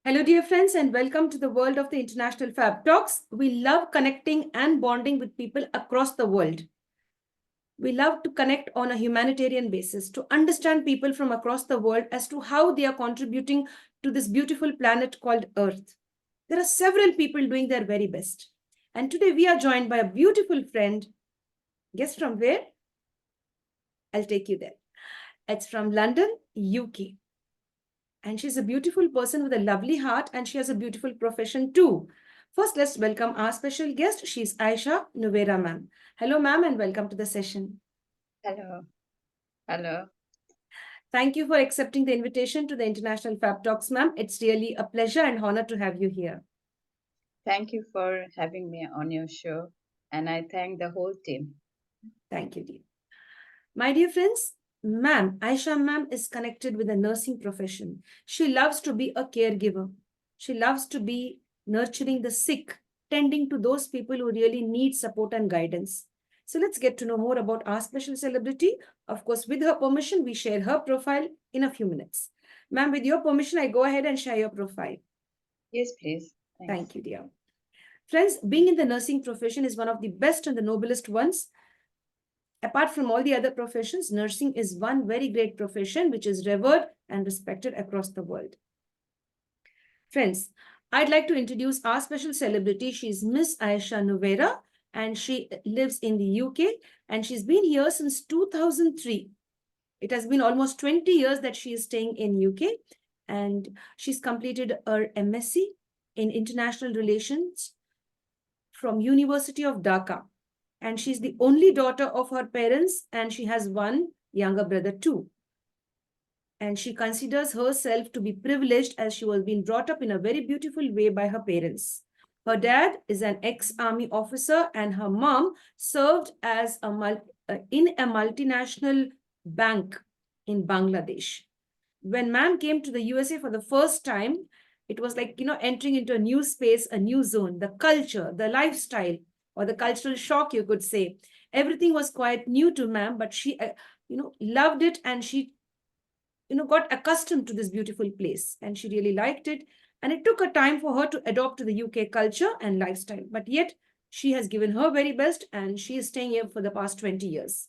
Hello, dear friends, and welcome to the world of the International Fab Talks. We love connecting and bonding with people across the world. We love to connect on a humanitarian basis, to understand people from across the world as to how they are contributing to this beautiful planet called Earth. There are several people doing their very best. And today we are joined by a beautiful friend. Guess from where? I'll take you there. It's from London, UK. And she's a beautiful person with a lovely heart, and she has a beautiful profession too. First, let's welcome our special guest. She's Ayesha Novera, ma'am. Hello, ma'am, and welcome to the session. Hello. Hello. Thank you for accepting the invitation to the International Fab Talks, ma'am. It's really a pleasure and honor to have you here. Thank you for having me on your show, and I thank the whole team. Thank you, dear. My dear friends, ma'am, Ayesha ma'am is connected with the nursing profession. She loves to be a caregiver. She loves to be nurturing the sick, tending to those people who really need support and guidance. So let's get to know more about our special celebrity. Of course, with her permission, we share her profile in a few minutes. Ma'am, with your permission, I go ahead and share your profile. Yes, please. Thanks. Thank you, dear. Friends, being in the nursing profession is one of the best and the noblest ones. Apart from all the other professions, nursing is one very great profession which is revered and respected across the world. Friends, I'd like to introduce our special celebrity. She's Ms.Ayesha Novera, and she lives in the UK, and she's been here since 2003. It has been almost 20 years that she is staying in UK, and she's completed her MSc in International Relations from University of Dhaka. And she's the only daughter of her parents, and she has one younger brother too. And she considers herself to be privileged as she was being brought up in a very beautiful way by her parents. Her dad is an ex-army officer, and her mom served as in a multinational bank in Bangladesh. When ma'am came to the USA for the first time, it was like, entering into a new space, a new zone, the culture, the lifestyle, or the cultural shock, you could say. Everything was quite new to ma'am, but she, loved it, and she, got accustomed to this beautiful place, and she really liked it. And it took a time for her to adopt to the UK culture and lifestyle, but yet she has given her very best, and she is staying here for the past 20 years.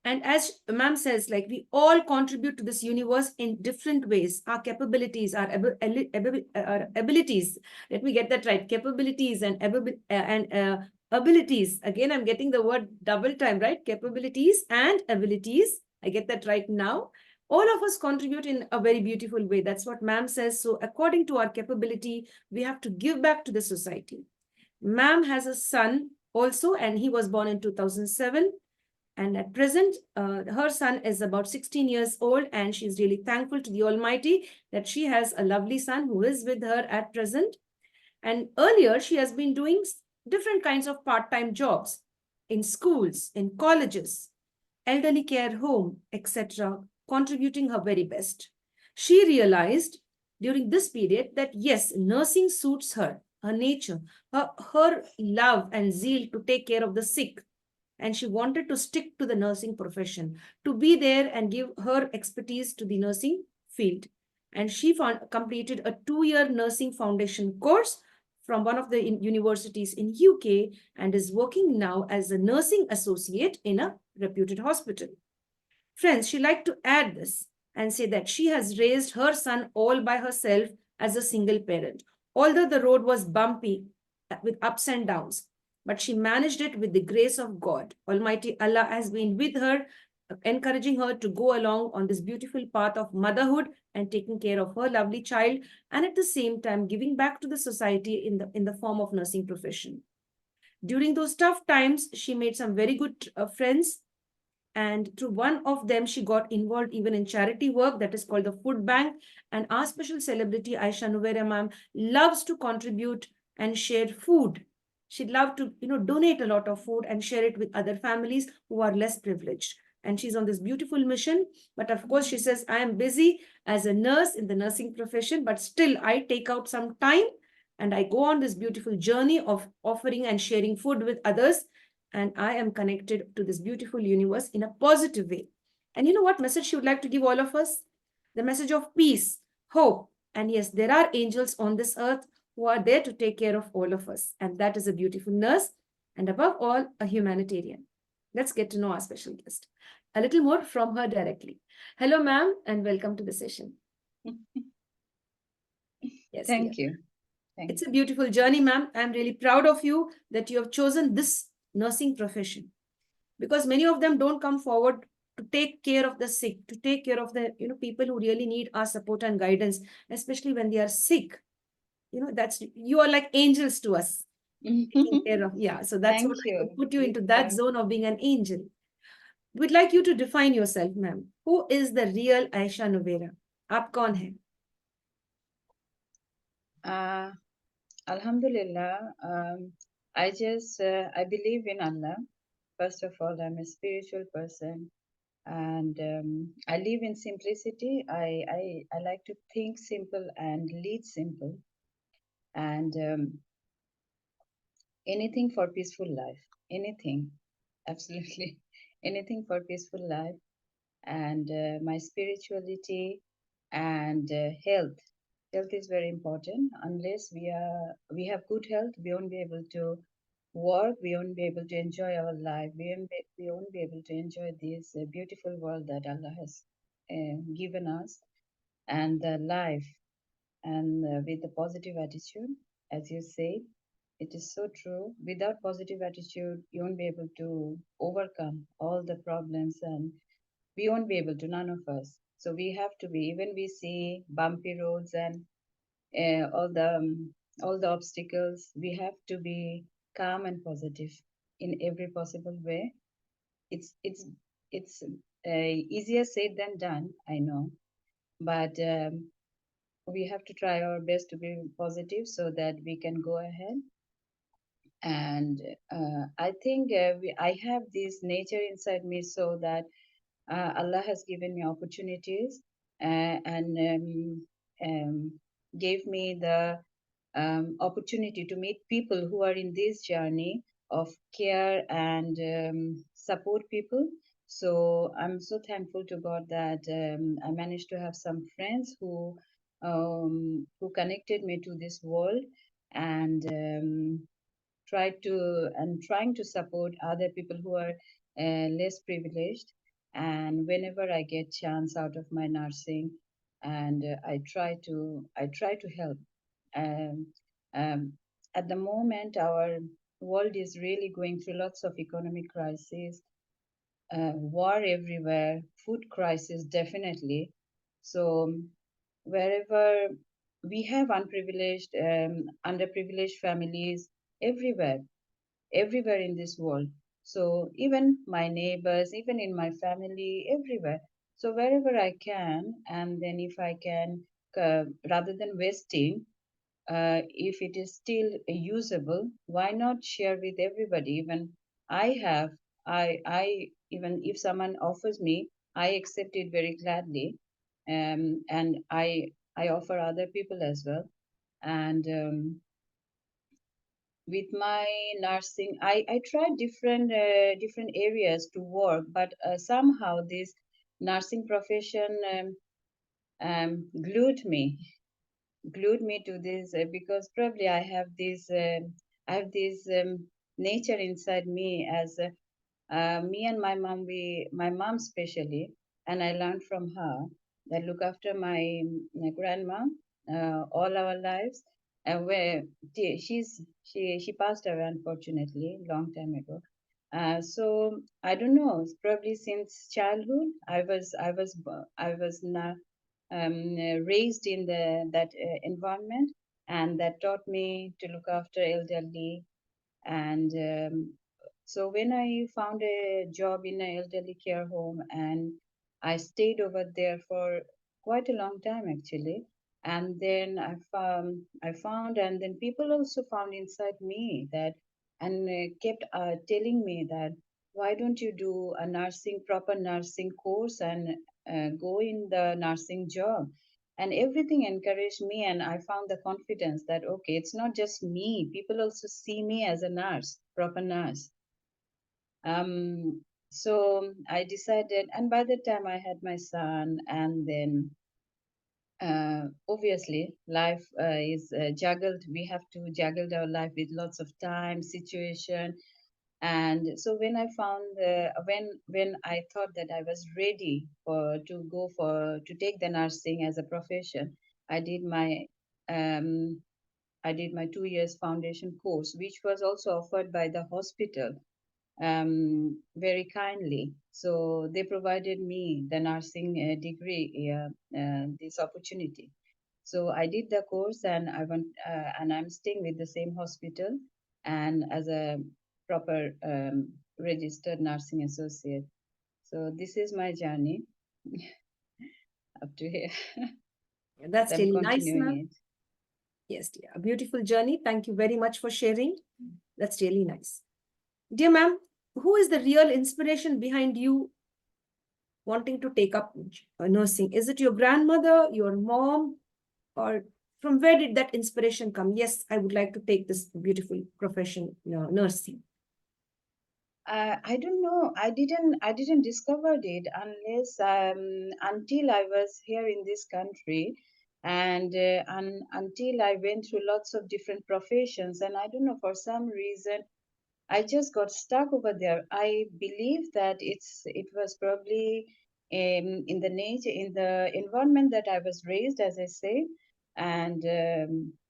And as ma'am says, like, we all contribute to this universe in different ways. Our capabilities, our abilities, let me get that right, capabilities and abilities. Again, I'm getting the word double time, right? Capabilities and abilities. I get that right now. All of us contribute in a very beautiful way. That's what ma'am says. So according to our capability, we have to give back to the society. Ma'am has a son also, and he was born in 2007. And at present, her son is about 16 years old, and she's really thankful to the Almighty that she has a lovely son who is with her at present. And earlier, she has been doing different kinds of part-time jobs in schools, in colleges, elderly care home, etc., contributing her very best. She realized during this period that yes, nursing suits her, her nature, her love and zeal to take care of the sick. And she wanted to stick to the nursing profession, to be there and give her expertise to the nursing field. And she completed a 2-year nursing foundation course from one of the universities in UK, and is working now as a nursing associate in a reputed hospital. Friends, she liked to add this and say that she has raised her son all by herself as a single parent. Although the road was bumpy with ups and downs, but she managed it with the grace of God. Almighty Allah has been with her, encouraging her to go along on this beautiful path of motherhood and taking care of her lovely child, and at the same time giving back to the society in the form of nursing profession. During those tough times, she made some very good friends, and through one of them, she got involved even in charity work that is called the Food Bank. And our special celebrity, Ayesha Novera ma'am, loves to contribute and share food. She'd love to, donate a lot of food and share it with other families who are less privileged. And she's on this beautiful mission. But of course, she says, I am busy as a nurse in the nursing profession, but still I take out some time and I go on this beautiful journey of offering and sharing food with others. And I am connected to this beautiful universe in a positive way. And you know what message she would like to give all of us? The message of peace, hope, And yes, there are angels on this earth who are there to take care of all of us. And that is a beautiful nurse and above all, a humanitarian. Let's get to know our special guest. A little more from her directly. Hello, ma'am, and welcome to the session. Yes, dear. Thank you. Thank It's a you. beautiful journey, ma'am. I'm really proud of you that you have chosen this nursing profession because many of them don't come forward to take care of the sick, to take care of the people who really need our support and guidance, especially when they are sick. That's you are like angels to us, taking care of. Yeah, so that's Thank what I you. could put you You into that too. zone of being an angel. We'd like you to define yourself, ma'am. Who is the real Ayesha Novera? आप कौन है? Uh, Alhamdulillah. I believe in Allah. First of all, I'm a spiritual person, and I live in simplicity. I like to think simple and lead simple, and anything for peaceful life. Anything, absolutely, anything for peaceful life, and my spirituality and health. Health is very important. Unless we have good health, we won't be able to work. We won't be able to enjoy our life. We won't be able to enjoy this beautiful world that Allah has given us, and the life, and with the positive attitude, as you say, it is so true. Without positive attitude, you won't be able to overcome all the problems, and we won't be able to, none of us. So we have to be, even we see bumpy roads and uh, all the um, all the obstacles, we have to be calm and positive in every possible way. It's easier said than done, I know, but we have to try our best to be positive so that we can go ahead. And I think I have this nature inside me, so that Allah has given me opportunities and gave me the opportunity to meet people who are in this journey of care and support people. So I'm so thankful to God that I managed to have some friends who connected me to this world, and trying to support other people who are less privileged. And whenever I get chance out of my nursing, and I try to help. um, um, at the moment, our world is really going through lots of economic crises, war everywhere, food crisis definitely. So wherever we have underprivileged families everywhere, everywhere in this world. So even my neighbors, even in my family, everywhere. So wherever I can, and then if I can, rather than wasting, if it is still usable, why not share with everybody? Even I have, I even if someone offers me, I accept it very gladly, and I offer other people as well. And with my nursing, I tried different areas to work, but somehow this nursing profession glued me to this, because probably I have this nature inside me, as me and my mom, my mom especially, and I learned from her that look after my grandma all our lives. And where she passed away unfortunately long time ago. So I don't know. Probably since childhood, I was not raised in that environment, and that taught me to look after elderly. And so when I found a job in an elderly care home, and I stayed over there for quite a long time actually. And then I found, and then people also found inside me that, and kept telling me that, why don't you do a proper nursing course, and go in the nursing job? And everything encouraged me, and I found the confidence that, okay, it's not just me, people also see me as a nurse, proper nurse. So I decided, and by the time I had my son, and then Obviously, life is juggled. We have to juggle our life with lots of time, situation, and so when I found when I thought that I was ready for to go for to take the nursing as a profession, I did my um, I did my 2 years foundation course, which was also offered by the hospital very kindly. So they provided me the nursing degree, this opportunity. So I did the course, and and I'm staying with the same hospital, and as a proper registered nursing associate. So this is my journey up to here. That's I'm really nice, continuing ma'am. it. Yes, dear. A beautiful journey. Thank you very much for sharing. That's really nice. Dear ma'am, who is the real inspiration behind you wanting to take up nursing? Is it your grandmother, your mom, or from where did that inspiration come? Yes, I would like to take this beautiful profession, nursing. I don't know. I didn't discover it unless until I was here in this country, and until I went through lots of different professions, and I don't know, for some reason I just got stuck over there. I believe that it was probably in the nature, in the environment that I was raised, as I say, and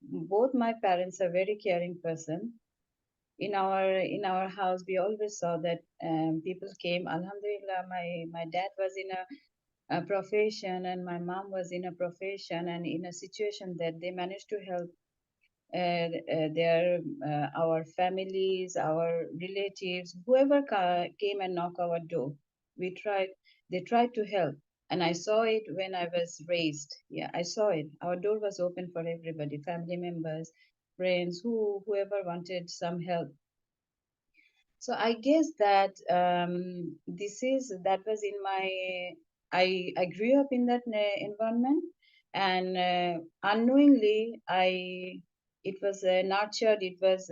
both my parents are very caring person. In our house, we always saw that people came. Alhamdulillah, my dad was in a profession, and my mom was in a profession, and in a situation that they managed to help their our families, our relatives, whoever came and knocked our door. We tried. They tried to help, and I saw it when I was raised. Yeah, I saw it. Our door was open for everybody, family members, friends, whoever wanted some help. So I guess that that was in my. I grew up in that environment, and unknowingly I it was nurtured. It was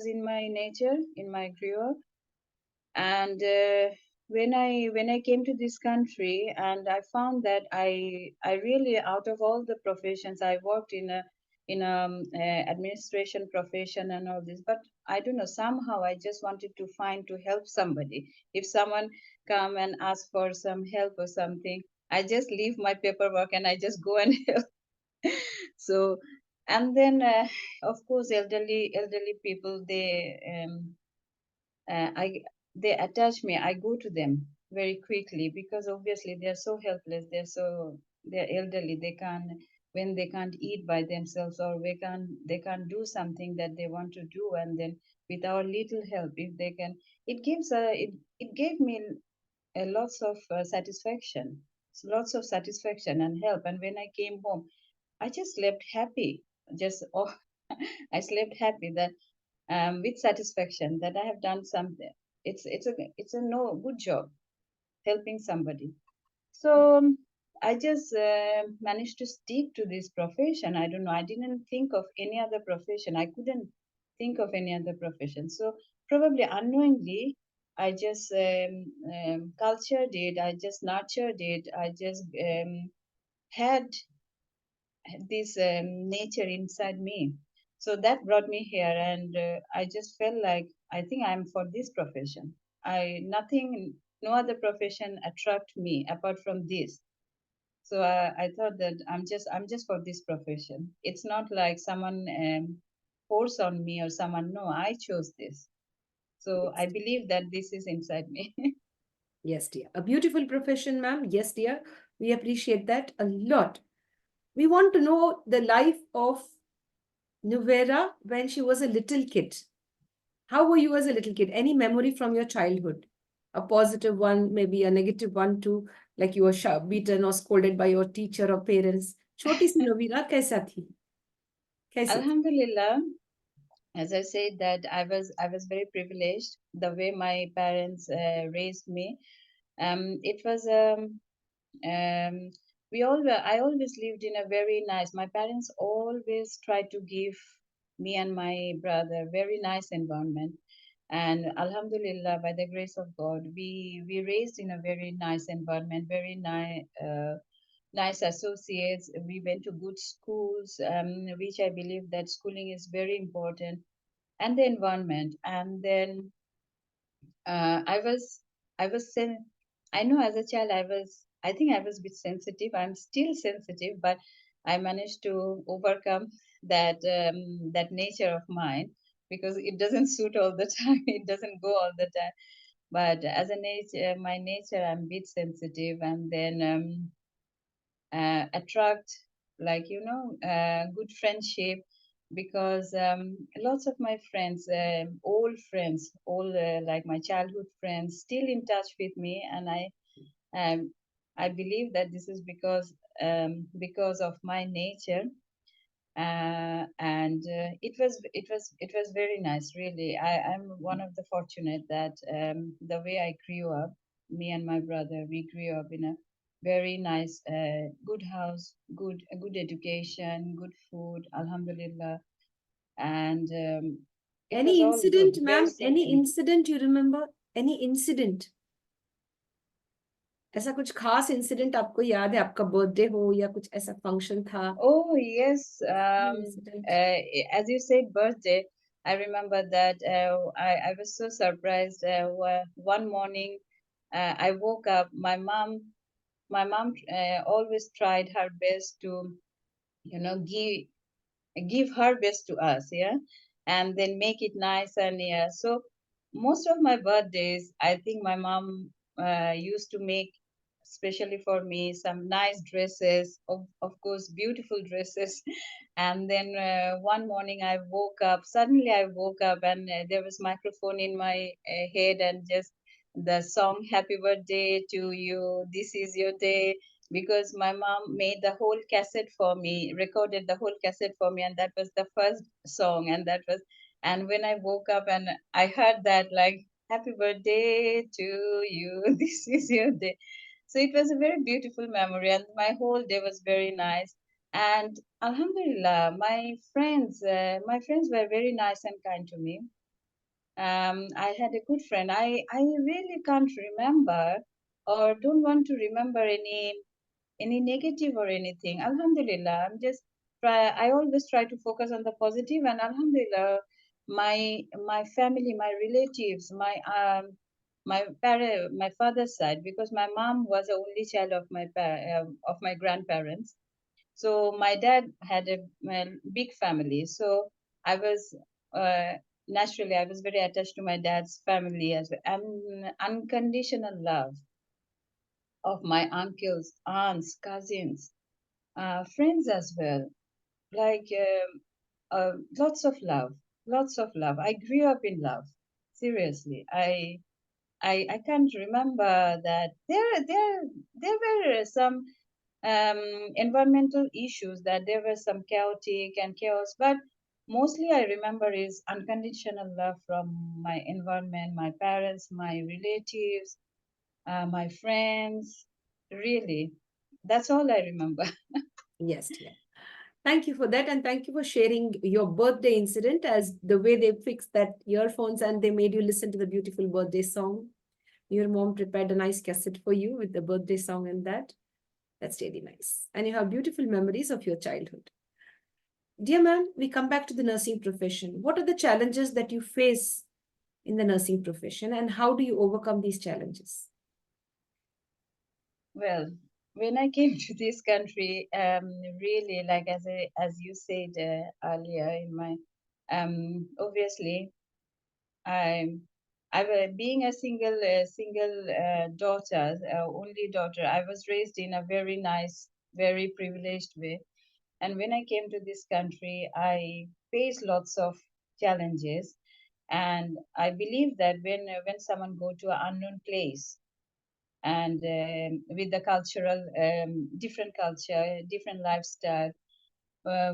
in my nature, in my grew up. And when I came to this country, and I found that I really, out of all the professions, I worked in administration profession and all this, but I don't know, somehow I just wanted to find to help somebody. If someone come and ask for some help or something, I just leave my paperwork and I just go and help. So, and then of course, elderly people, I they attach me. I go to them very quickly because obviously they are so helpless. They're elderly. They can't, when they can't eat by themselves, or they can't do something that they want to do, and then with our little help, if they can, it gave me a lots of satisfaction, lots of satisfaction and help. And when I came home, I just slept happy. Just oh, I slept happy that with satisfaction that I have done something. It's a no good job helping somebody. So I just managed to stick to this profession. I don't know. I didn't think of any other profession. I couldn't think of any other profession. So probably unknowingly, I just cultured it. I just nurtured it. I just had this nature inside me. So that brought me here, and I just felt like I think I'm for this profession. No other profession attract me apart from this. So I thought that I'm just for this profession. It's not like someone force on me or someone. No, I chose this. So I Yes, believe that this is inside me. yes, dear. A beautiful profession, ma'am. Yes, dear. We appreciate that a lot. We want to know the life of Novera when she was a little kid. How were you as a little kid? Any memory from your childhood? A positive one, maybe a negative one too, like you were beaten or scolded by your teacher or parents. छोटी सी नवीरा कैसा थी? कैसी थी? Alhamdulillah, as I said, that I was very privileged the way my parents raised me. It was um, I always lived in a very nice. My parents always tried to give me and my brother very nice environment, and Alhamdulillah, by the grace of God, we raised in a very nice environment, very nice. nice associates. We went to good schools, which I believe that schooling is very important, and the environment. And then I was I know as a child I think I was a bit sensitive. I'm still sensitive, but I managed to overcome that nature of mine, because it doesn't suit all the time. It doesn't go all the time. But as a nature, my nature, I'm a bit sensitive, and then attract, like, good friendship, because lots of my friends, old friends, all like my childhood friends, still in touch with me. And um, I believe that this is because of my nature. And it was very nice, really. I'm one of the fortunate that the way I grew up, me and my brother, we grew up in a very nice, good house, good education, good food, alhamdulillah. And it was Any all good, incident, very ma'am? safe. Any incident you remember? Any incident? ऐसा कुछ खास incident आपको याद है? आपका birthday हो या कुछ ऐसा फंक्शन था? Oh, yes. Incident. As you said, birthday, I remember that I was so surprised. One morning, I woke up. My mom always tried her best to, give her best to us, yeah, and then make it nice. And yeah, so most of my birthdays, I think my mom used to make, especially for me, some nice dresses, of course beautiful dresses. And then one morning I woke up, and there was microphone in my head, and just the song "Happy Birthday to You, This Is Your Day," because my mom made the whole cassette for me, recorded the whole cassette for me, and that was the first song. And when I woke up and I heard that, like, "Happy birthday to you, this is your day." So it was a very beautiful memory, and my whole day was very nice. And Alhamdulillah, my friends were very nice and kind to me. I had a good friend. I really can't remember, or don't want to remember any negative or anything. Alhamdulillah, I always try to focus on the positive, and Alhamdulillah, my family, my relatives, my father's side, because my mom was the only child of my grandparents. So my dad had a big family. So I was uh, naturally I was very attached to my dad's family as well, and unconditional love of my uncles, aunts, cousins, friends as well. Like lots of love, lots of love. I grew up in love. Seriously, I can't remember that there were some environmental issues, that there were some chaotic and chaos, but mostly I remember is unconditional love from my environment, my parents, my relatives, my friends. Really, that's all I remember. Yes, dear. Thank you for that, and thank you for sharing your birthday incident, as the way they fixed that earphones and they made you listen to the beautiful birthday song. Your mom prepared a nice cassette for you with the birthday song and that. That's really nice. And you have beautiful memories of your childhood. Dear ma'am, we come back to the nursing profession. What are the challenges that you face in the nursing profession, and how do you overcome these challenges? Well, when I came to this country, really, like as you said earlier in my, obviously, I'm being a single daughter, only daughter. I was raised in a very nice, very privileged way. And when I came to this country, I faced lots of challenges. And I believe that when someone go to an unknown place, and with the different culture, different lifestyle,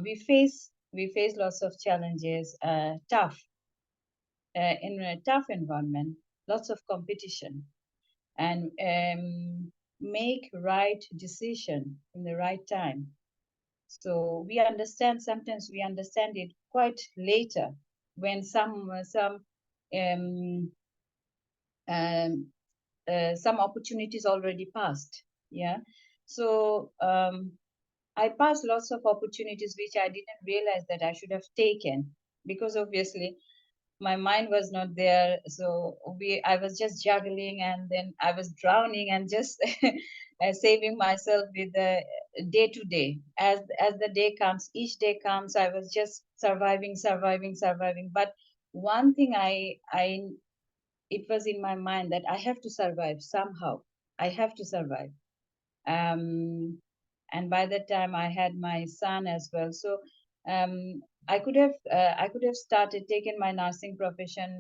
we face lots of challenges, in a tough environment, lots of competition, and make right decision in the right time. So sometimes we understand it quite later, when um, um, some opportunities already passed. Yeah. So I passed lots of opportunities which I didn't realize that I should have taken, because obviously my mind was not there. So I was just juggling, and then I was drowning and just saving myself with the day to day. As the day comes, each day comes, I was just surviving. But one thing I it was in my mind that I have to survive somehow. I have to survive. Um, and by that time I had my son as well. So I could have started taken my nursing profession,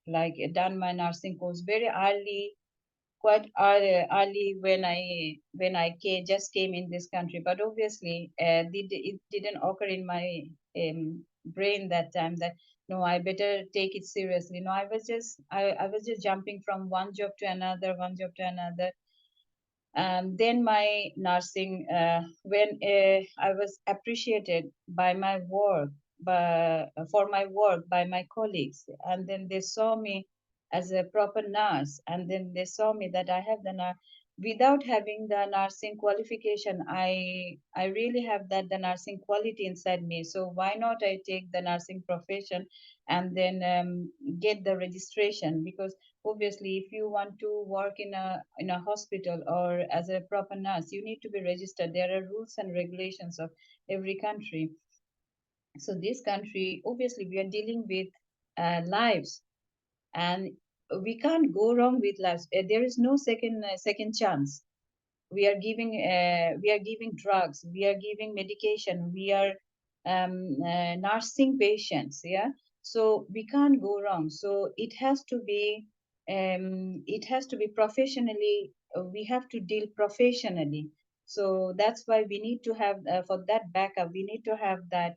like done my nursing course very early, quite early when I just came in this country. But obviously, it didn't occur in my brain that time that no, I better take it seriously. No, I was just jumping from one job to another, one job to another. Then my nursing, when I was appreciated by my work, for my work by my colleagues, and then they saw me as a proper nurse, and then they saw me that I have the without having the nursing qualification, I really have that the nursing quality inside me. So why not I take the nursing profession and then get the registration? Because obviously if you want to work in a hospital or as a proper nurse, you need to be registered. There are rules and regulations of every country. So this country, obviously we are dealing with lives, and we can't go wrong with lives. There is no second chance. We are giving drugs, we are giving medication, we are nursing patients, yeah. So we can't go wrong. So it has to be professionally, we have to deal professionally. So that's why we need to have, for that backup we need to have that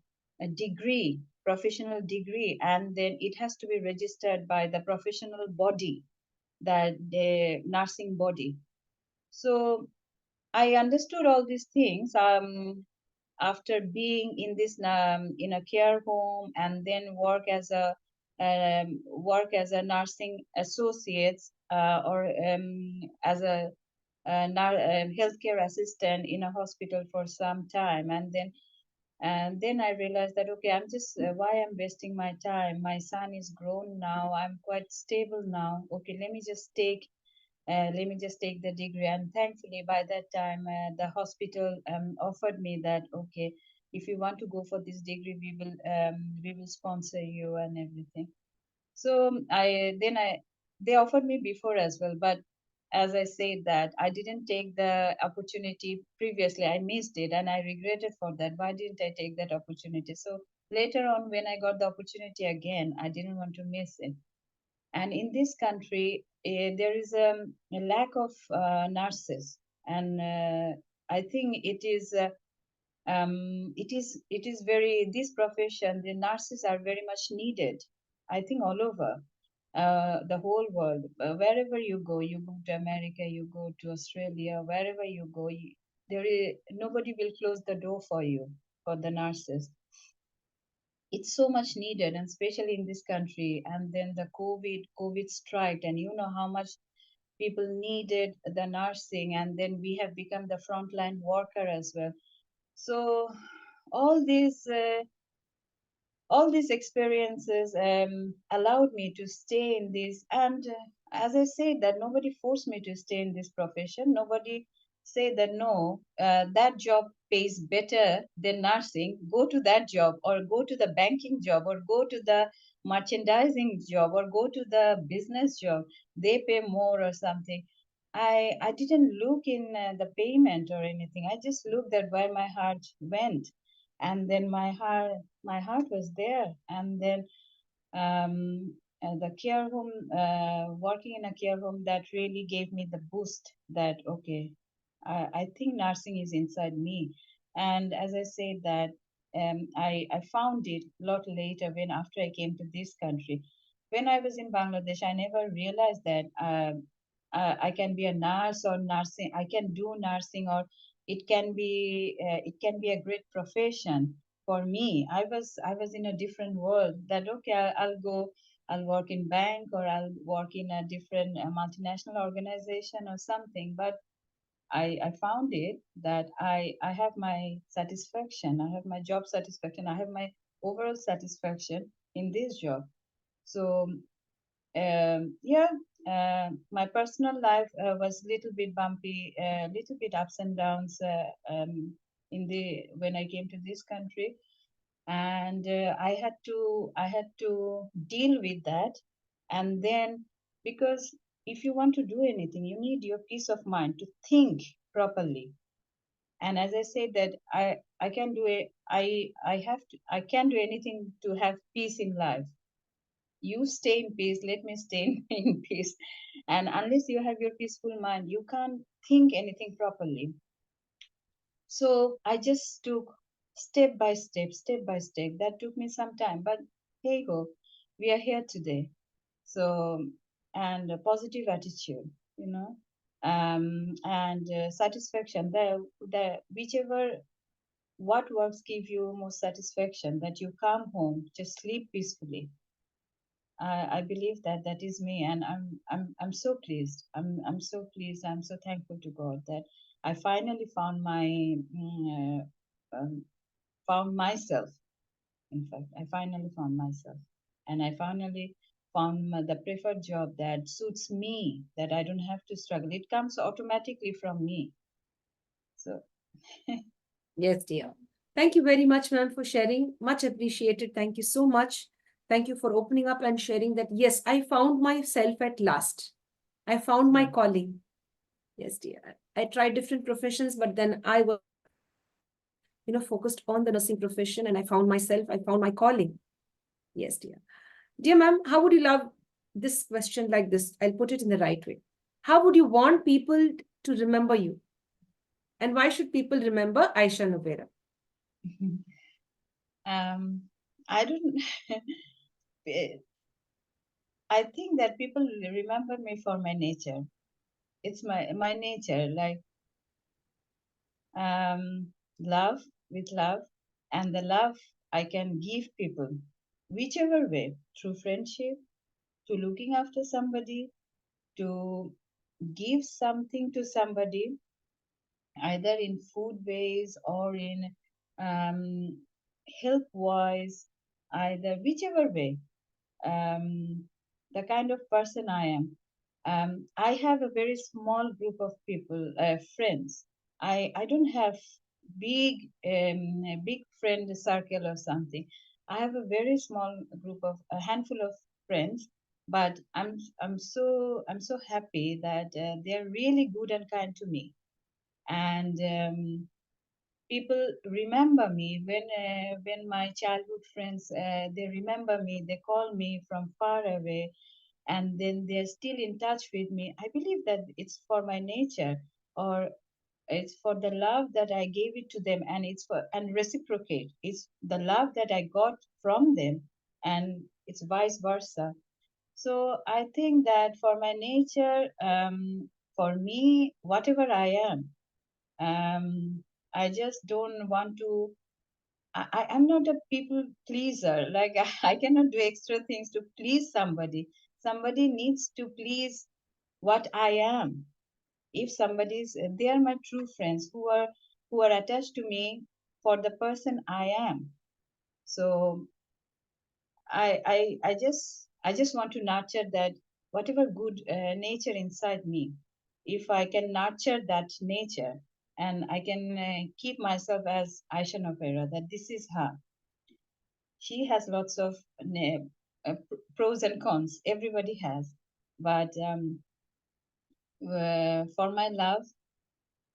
degree, professional degree, and then it has to be registered by the professional body, that the nursing body. So I understood all these things after being in this in a care home, and then work as a nursing associate, or as a, healthcare assistant in a hospital for some time, and then I realized that okay, I'm just why I'm wasting my time. My son is grown now. I'm quite stable now. Okay, let me just take the degree. And thankfully by that time the hospital offered me that okay, if you want to go for this degree, we will sponsor you and everything. So I they offered me before as well, but as I said that I didn't take the opportunity previously. I missed it and I regretted for that. Why didn't I take that opportunity? So later on when I got the opportunity again, I didn't want to miss it. And in this country, there is a lack of nurses, and I think it is very, this profession, the nurses are very much needed. I think all over the whole world, wherever you go to America, you go to Australia, wherever you go, there is nobody will close the door for you for the nurses. It's so much needed, and especially in this country. And then the COVID strike, and you know how much people needed the nursing, and then we have become the frontline worker as well. So all these uh, all these experiences allowed me to stay in this. And as I said, that nobody forced me to stay in this profession. Nobody said that no, that job pays better than nursing, go to that job, or go to the banking job, or go to the merchandising job, or go to the business job, they pay more or something. I didn't look in the payment or anything. I just looked at where my heart went, and then my heart was there. And then the care home, working in a care home, that really gave me the boost that okay, I think nursing is inside me. And as I said that I found it a lot later, when after I came to this country. When I was in Bangladesh, I never realized that I can be a nurse, or nursing, I can do nursing, or it can be a great profession for me. I was in a different world, that okay, I'll go, I'll work in bank, or I'll work in a different multinational organization or something. But I found it that I have my satisfaction, I have my job satisfaction, I have my overall satisfaction in this job. So yeah, my personal life was a little bit bumpy, a little bit ups and downs in the when I came to this country, and I had to deal with that, and then because if you want to do anything, you need your peace of mind to think properly. And as I said that I can do it, I can do anything to have peace in life. You stay in peace, let me stay in peace. And unless you have your peaceful mind, you can't think anything properly. So I just took step by step. That took me some time, but hey ho, we are here today. So, and a positive attitude, you know, and satisfaction. The whichever what works give you more satisfaction, that you come home, just sleep peacefully. I believe that that is me, and I'm so pleased. I'm so pleased. I'm so thankful to God that I finally found found myself. In fact, I finally found myself, and I finally found the preferred job that suits me. That I don't have to struggle. It comes automatically from me. So Yes, dear. Thank you very much, ma'am, for sharing. Much appreciated. Thank you so much. Thank you for opening up and sharing that. Yes, I found myself at last. I found my yeah. calling. Yes, dear. I tried different professions, but then I was, focused on the nursing profession, and I found myself. I found my calling. Yes, dear. Dear ma'am, how would you love this question like this? I'll put it in the right way. How would you want people to remember you? And why should people remember Ayesha Novera? um, I don't. I think that people remember me for my nature. It's my nature, like love with love, and the love I can give people, whichever way, through friendship, to looking after somebody, to give something to somebody, either in food ways or in um, help wise, either whichever way, the kind of person I am. I have a very small group of people, friends. I don't have a big friend circle or something. I have a very small group of a handful of friends, but I'm so happy that they're really good and kind to me, and people remember me when my childhood friends they remember me, they call me from far away, and then they're still in touch with me. I believe that it's for my nature, or it's for the love that I gave it to them, and it's for and reciprocate. It's the love that I got from them, and it's vice versa. So I think that for my nature, for me, whatever I am, I just don't want to. I'm not a people pleaser. Like I cannot do extra things to please somebody. Somebody needs to please what I am. If somebody's, they are my true friends who are attached to me for the person I am. So I just want to nurture that whatever good nature inside me. If I can nurture that nature, and I can keep myself as Aisha Novera, that this is her. She has lots of pros and cons. Everybody has, but for my love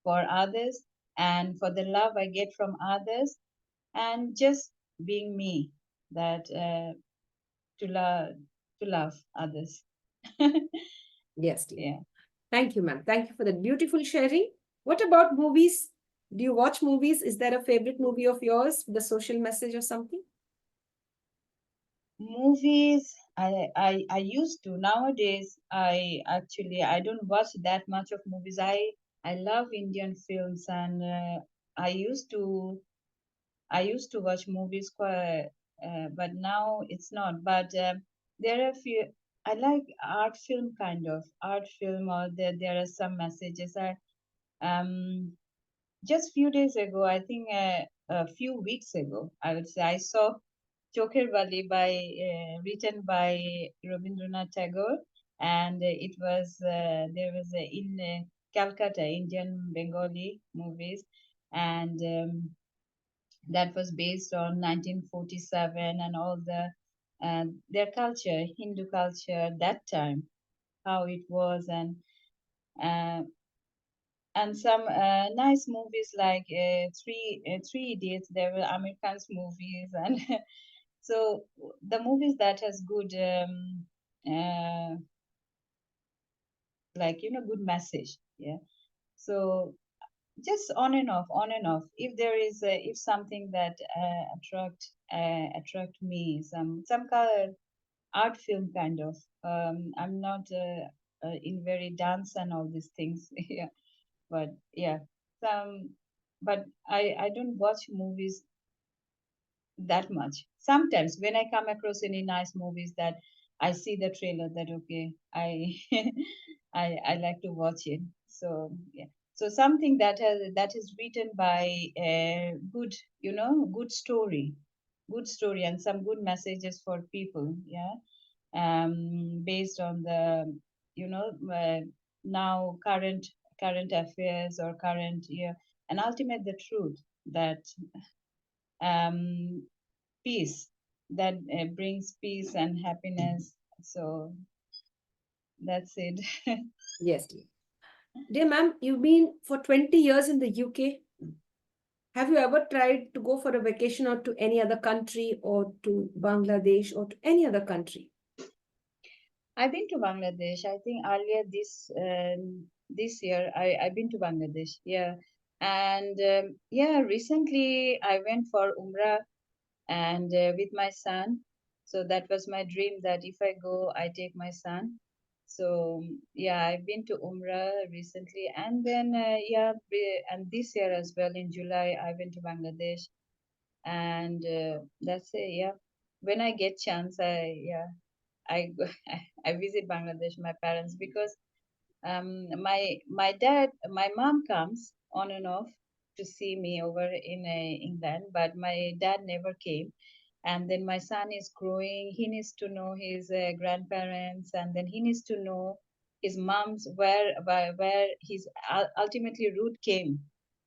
for others, and for the love I get from others, and just being me, that to love to love others. Yes, dear. Yeah. Thank you, ma'am. Thank you for that beautiful sharing. What about movies? Do you watch movies? Is there a favorite movie of yours with a social message or something? Movies, I used to. Nowadays I don't watch that much of movies. I love Indian films, and I used to watch movies quite, but now it's not. But there are a few. I like art film, kind of art film, or there are some messages. Um, just few days ago, I think a few weeks ago, I would say, I saw Chokher Bali written by Rabindranath Tagore, and it was there was in Calcutta, Indian Bengali movies, and that was based on 1947 and all their culture, Hindu culture that time, how it was, uh, and some nice movies like Three Idiots. There were Americans movies, and so the movies that has good like good message. Yeah. So just on and off, on and off. If there is if something that attract me, some color art film kind of. I'm not in very dance and all these things. Yeah, but yeah, some. But I don't watch movies that much. Sometimes when I come across any nice movies that I see the trailer, that okay, I I like to watch it. So yeah. So something that is written by a good, good story and some good messages for people. Yeah. Based on the you know now current affairs or current, yeah, and ultimate the truth that um peace, that brings peace and happiness. So that's it. Yes, dear. Dear ma'am, you've been for 20 years in the UK. Have you ever tried to go for a vacation or to any other country or to Bangladesh or to any other country? I've been to Bangladesh. I think earlier this year I've been to Bangladesh. Yeah, and yeah, recently I went for Umrah and with my son. So that was my dream that if I go, I take my son. So yeah, I've been to Umrah recently, and then yeah, and this year as well in July I went to Bangladesh, and that's it. Yeah, when I get chance, I go, I visit Bangladesh, my parents, because my mom comes on and off to see me over in England, but my dad never came. And then my son is growing. He needs to know his grandparents, and then he needs to know his mom's where his ultimately root came,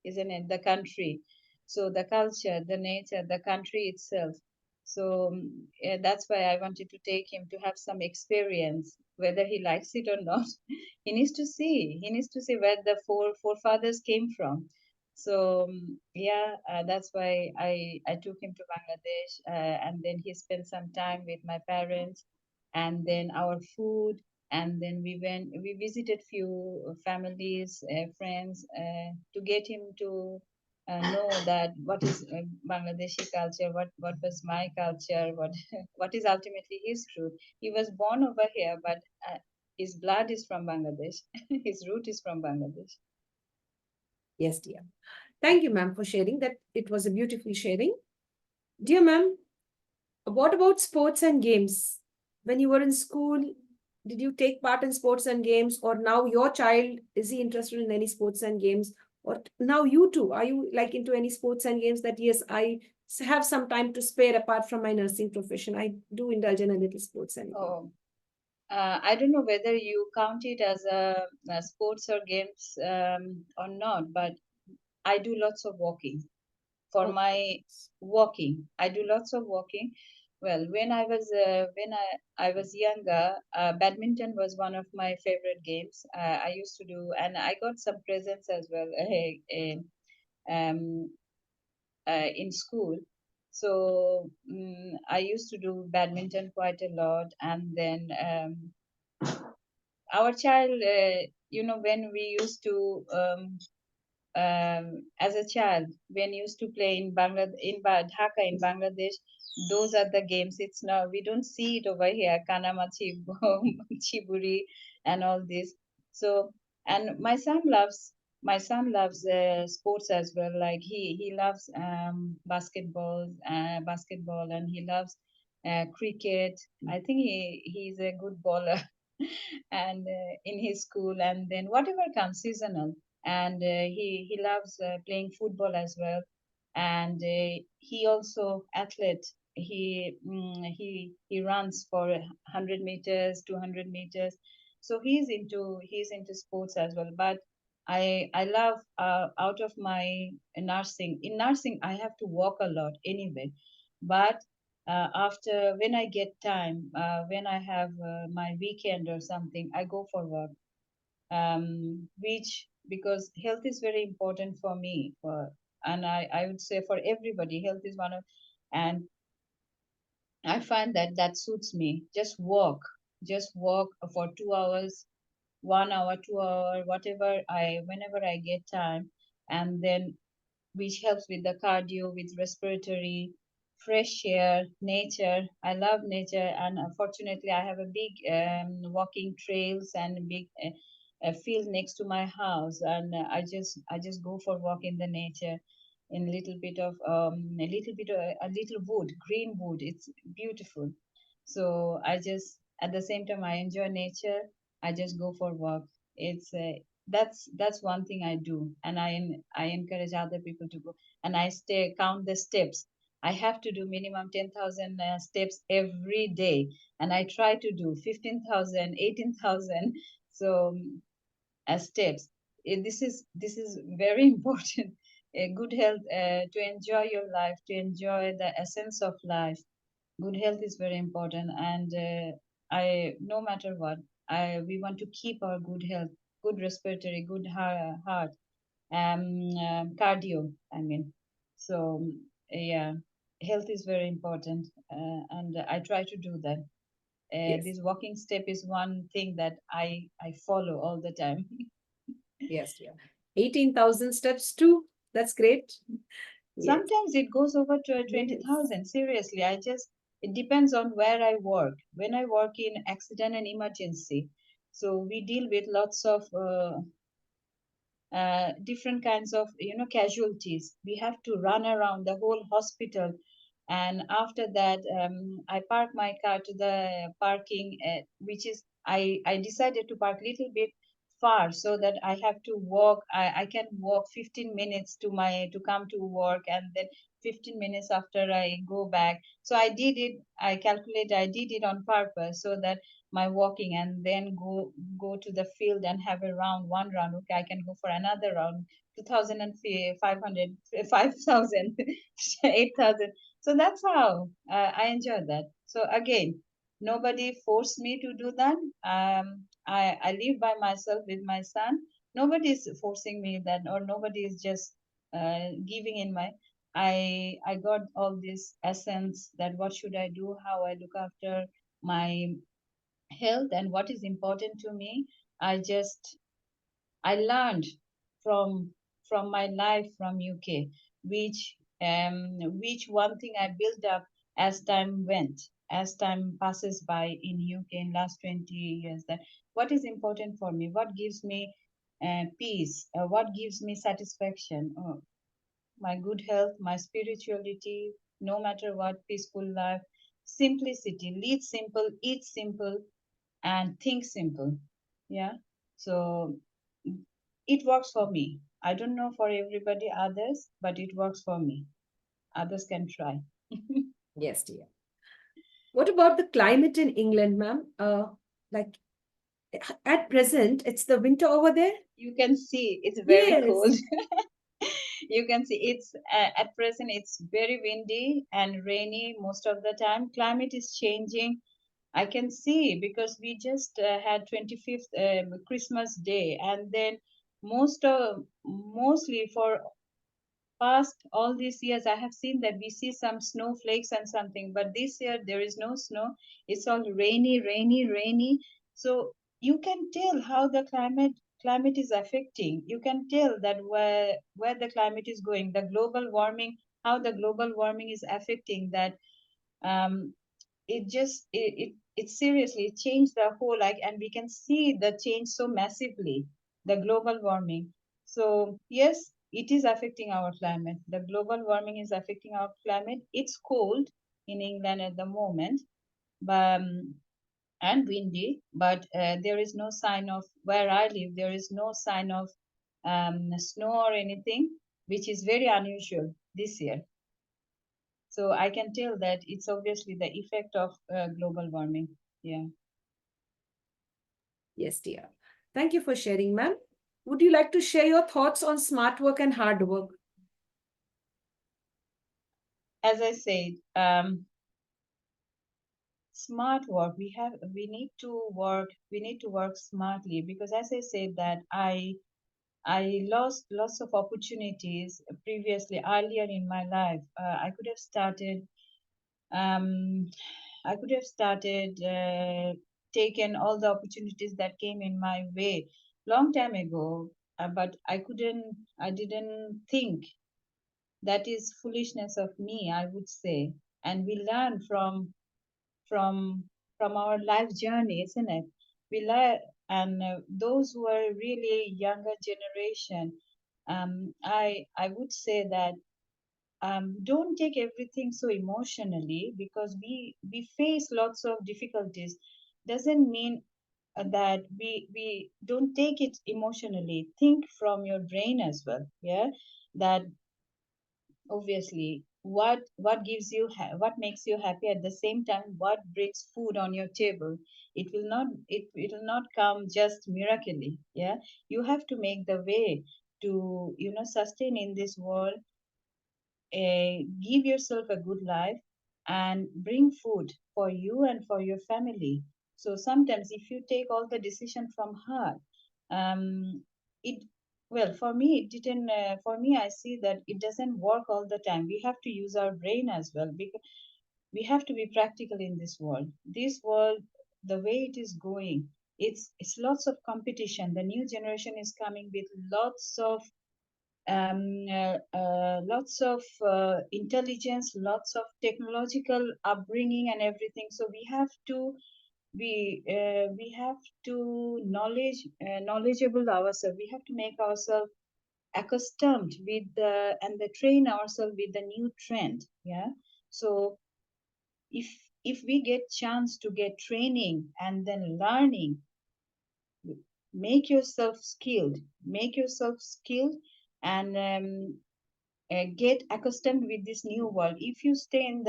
isn't it? The country, so the culture, the nature, the country itself. So yeah, that's why I wanted to take him to have some experience, whether he likes it or not. He needs to see. He needs to see where the forefathers came from. So yeah, that's why I took him to Bangladesh, and then he spent some time with my parents, and then our food, and then we visited few families, friends, to get him to know that what is Bangladeshi culture, what was my culture, what what is ultimately his truth. He was born over here, but his blood is from Bangladesh. His root is from Bangladesh. Yes, dear. Thank you, ma'am, for sharing that. It was a beautiful sharing. Dear ma'am, what about sports and games? When you were in school, did you take part in sports and games? Or now your child, is he interested in any sports and games? Or now you too, are you like into any sports and games that, yes, I have some time to spare apart from my nursing profession? I do indulge in a little sports and games. Oh, I don't know whether you count it as a sports or games or not, but I do lots of walking. For Oh, my walking, I do lots of walking. Well, when I was younger, badminton was one of my favorite games. I used to do, and I got some presents as well um, in school. So I used to do badminton quite a lot, and then our child, when we used to as a child, when used to play in Dhaka in Bangladesh, those are the games. It's now we don't see it over here, kanamachi, chiburi, and all this. So, and my son loves sports as well. Like he loves basketball, and he loves cricket. I think he's a good bowler, and in his school, and then whatever comes seasonal. and he loves playing football as well, and he also athlete. He runs for 100 meters, 200 meters, so he's into sports as well. But I love, out of my nursing, in nursing I have to walk a lot anyway, but after, when I get time, when I have my weekend or something, I go for walk, which, because health is very important for me, and I would say for everybody, health is one of, and I find that that suits me. Just walk for 2 hours, 1 hour, 2 hour, whatever whenever I get time, and then which helps with the cardio, with respiratory, fresh air, nature. I love nature, and unfortunately, I have a big walking trails and big a field next to my house, and I just go for walk in the nature, in a little wood, green wood. It's beautiful. So I just, at the same time I enjoy nature, I just go for walk. It's that's one thing I do, and I encourage other people to go. And I stay count the steps. I have to do minimum 10,000 steps every day, and I try to do 15,000, 18,000. So steps. This is very important. Good health, to enjoy your life, to enjoy the essence of life. Good health is very important, and I, no matter what, I we want to keep our good health, good respiratory, good heart, cardio. I mean, so yeah, health is very important, and I try to do that. Yes. This walking step is one thing that I follow all the time. Yes, yeah. 18,000 steps too. That's great. Yes. Sometimes it goes over to Yes. 20,000. Seriously, it depends on where I work. When I work in accident and emergency, so we deal with lots of different kinds of, casualties. We have to run around the whole hospital, and after that, I park my car to the parking, which is, I decided to park little bit far, so that I have to walk. I can walk 15 minutes to come to work, and then 15 minutes after I go back. So I calculate, I did it on purpose, so that my walking, and then go to the field and have a round, one round. Okay, I can go for another round, 2,500, 5,000, 8,000. So that's how I enjoy that. So again, nobody forced me to do that. I live by myself with my son. Nobody is forcing me that, or nobody is just giving in my. I got all this essence that what should I do, how I look after my health, and what is important to me. I just i learned from my life from UK, which which one thing I built up as time went, as time passes by in UK in last 20 years, that what is important for me, what gives me peace, what gives me satisfaction. My good health, my spirituality, no matter what, peaceful life, simplicity, lead simple, eat simple, and think simple. Yeah. So it works for me. I don't know for everybody others, but it works for me. Others can try. Yes, dear. What about the climate in England, ma'am? Like at present, it's the winter over there. You can see it's very Yes. cold. You can see it's at present it's very windy and rainy most of the time. Climate is changing. I can see, because we just had 25th Christmas Day, and then mostly for past all these years I have seen that we see some snowflakes and something, but this year there is no snow. It's all rainy, rainy, rainy. So you can tell how the climate is affecting. You can tell that where the climate is going, the global warming, how the global warming is affecting that. um, it seriously changed the whole, like, and we can see the change so massively, the global warming. So yes, it is affecting our climate. The global warming is affecting our climate. It's cold in England at the moment, but and windy, but there is no sign of, where I live, there is no sign of snow or anything, which is very unusual this year. So I can tell that it's obviously the effect of global warming. Yeah. Yes, dear. Thank you for sharing, ma'am. Would you like to share your thoughts on smart work and hard work? As I said, smart work. We need to work smartly, because as I said that I lost lots of opportunities previously earlier in my life. Um, I could have started taken all the opportunities that came in my way long time ago, but I didn't think. That is foolishness of me, I would say. And we learn from from our life journey, isn't it? We learn, and those who are really younger generation, I would say that don't take everything so emotionally, because we face lots of difficulties. Doesn't mean that we don't take it emotionally. Think from your brain as well. Yeah, that obviously what makes you happy, at the same time what brings food on your table. It will not come just miraculously. Yeah, you have to make the way to sustain in this world, give yourself a good life, and bring food for you and for your family. So sometimes if you take all the decision from heart, it well, for me it didn't for me, I see that it doesn't work all the time. We have to use our brain as well, because we have to be practical in this world. The way it is going, it's lots of competition. The new generation is coming with lots of intelligence, lots of technological upbringing and everything. So we have to knowledgeable ourselves. We have to make ourselves accustomed with the and the train ourselves with the new trend. Yeah. So if we get chance to get training and then learning, make yourself skilled, and get accustomed with this new world. If you stay in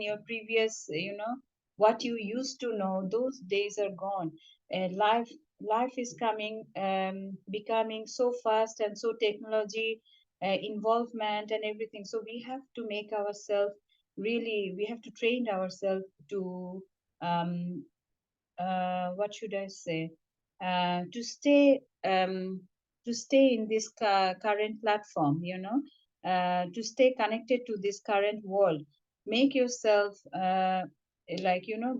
your previous, what you used to know, those days are gone. Life is coming, becoming so fast, and so technology involvement and everything. So we have to make ourselves, really we have to train ourselves to um, what should I say, to stay in this current platform, to stay connected to this current world. Make yourself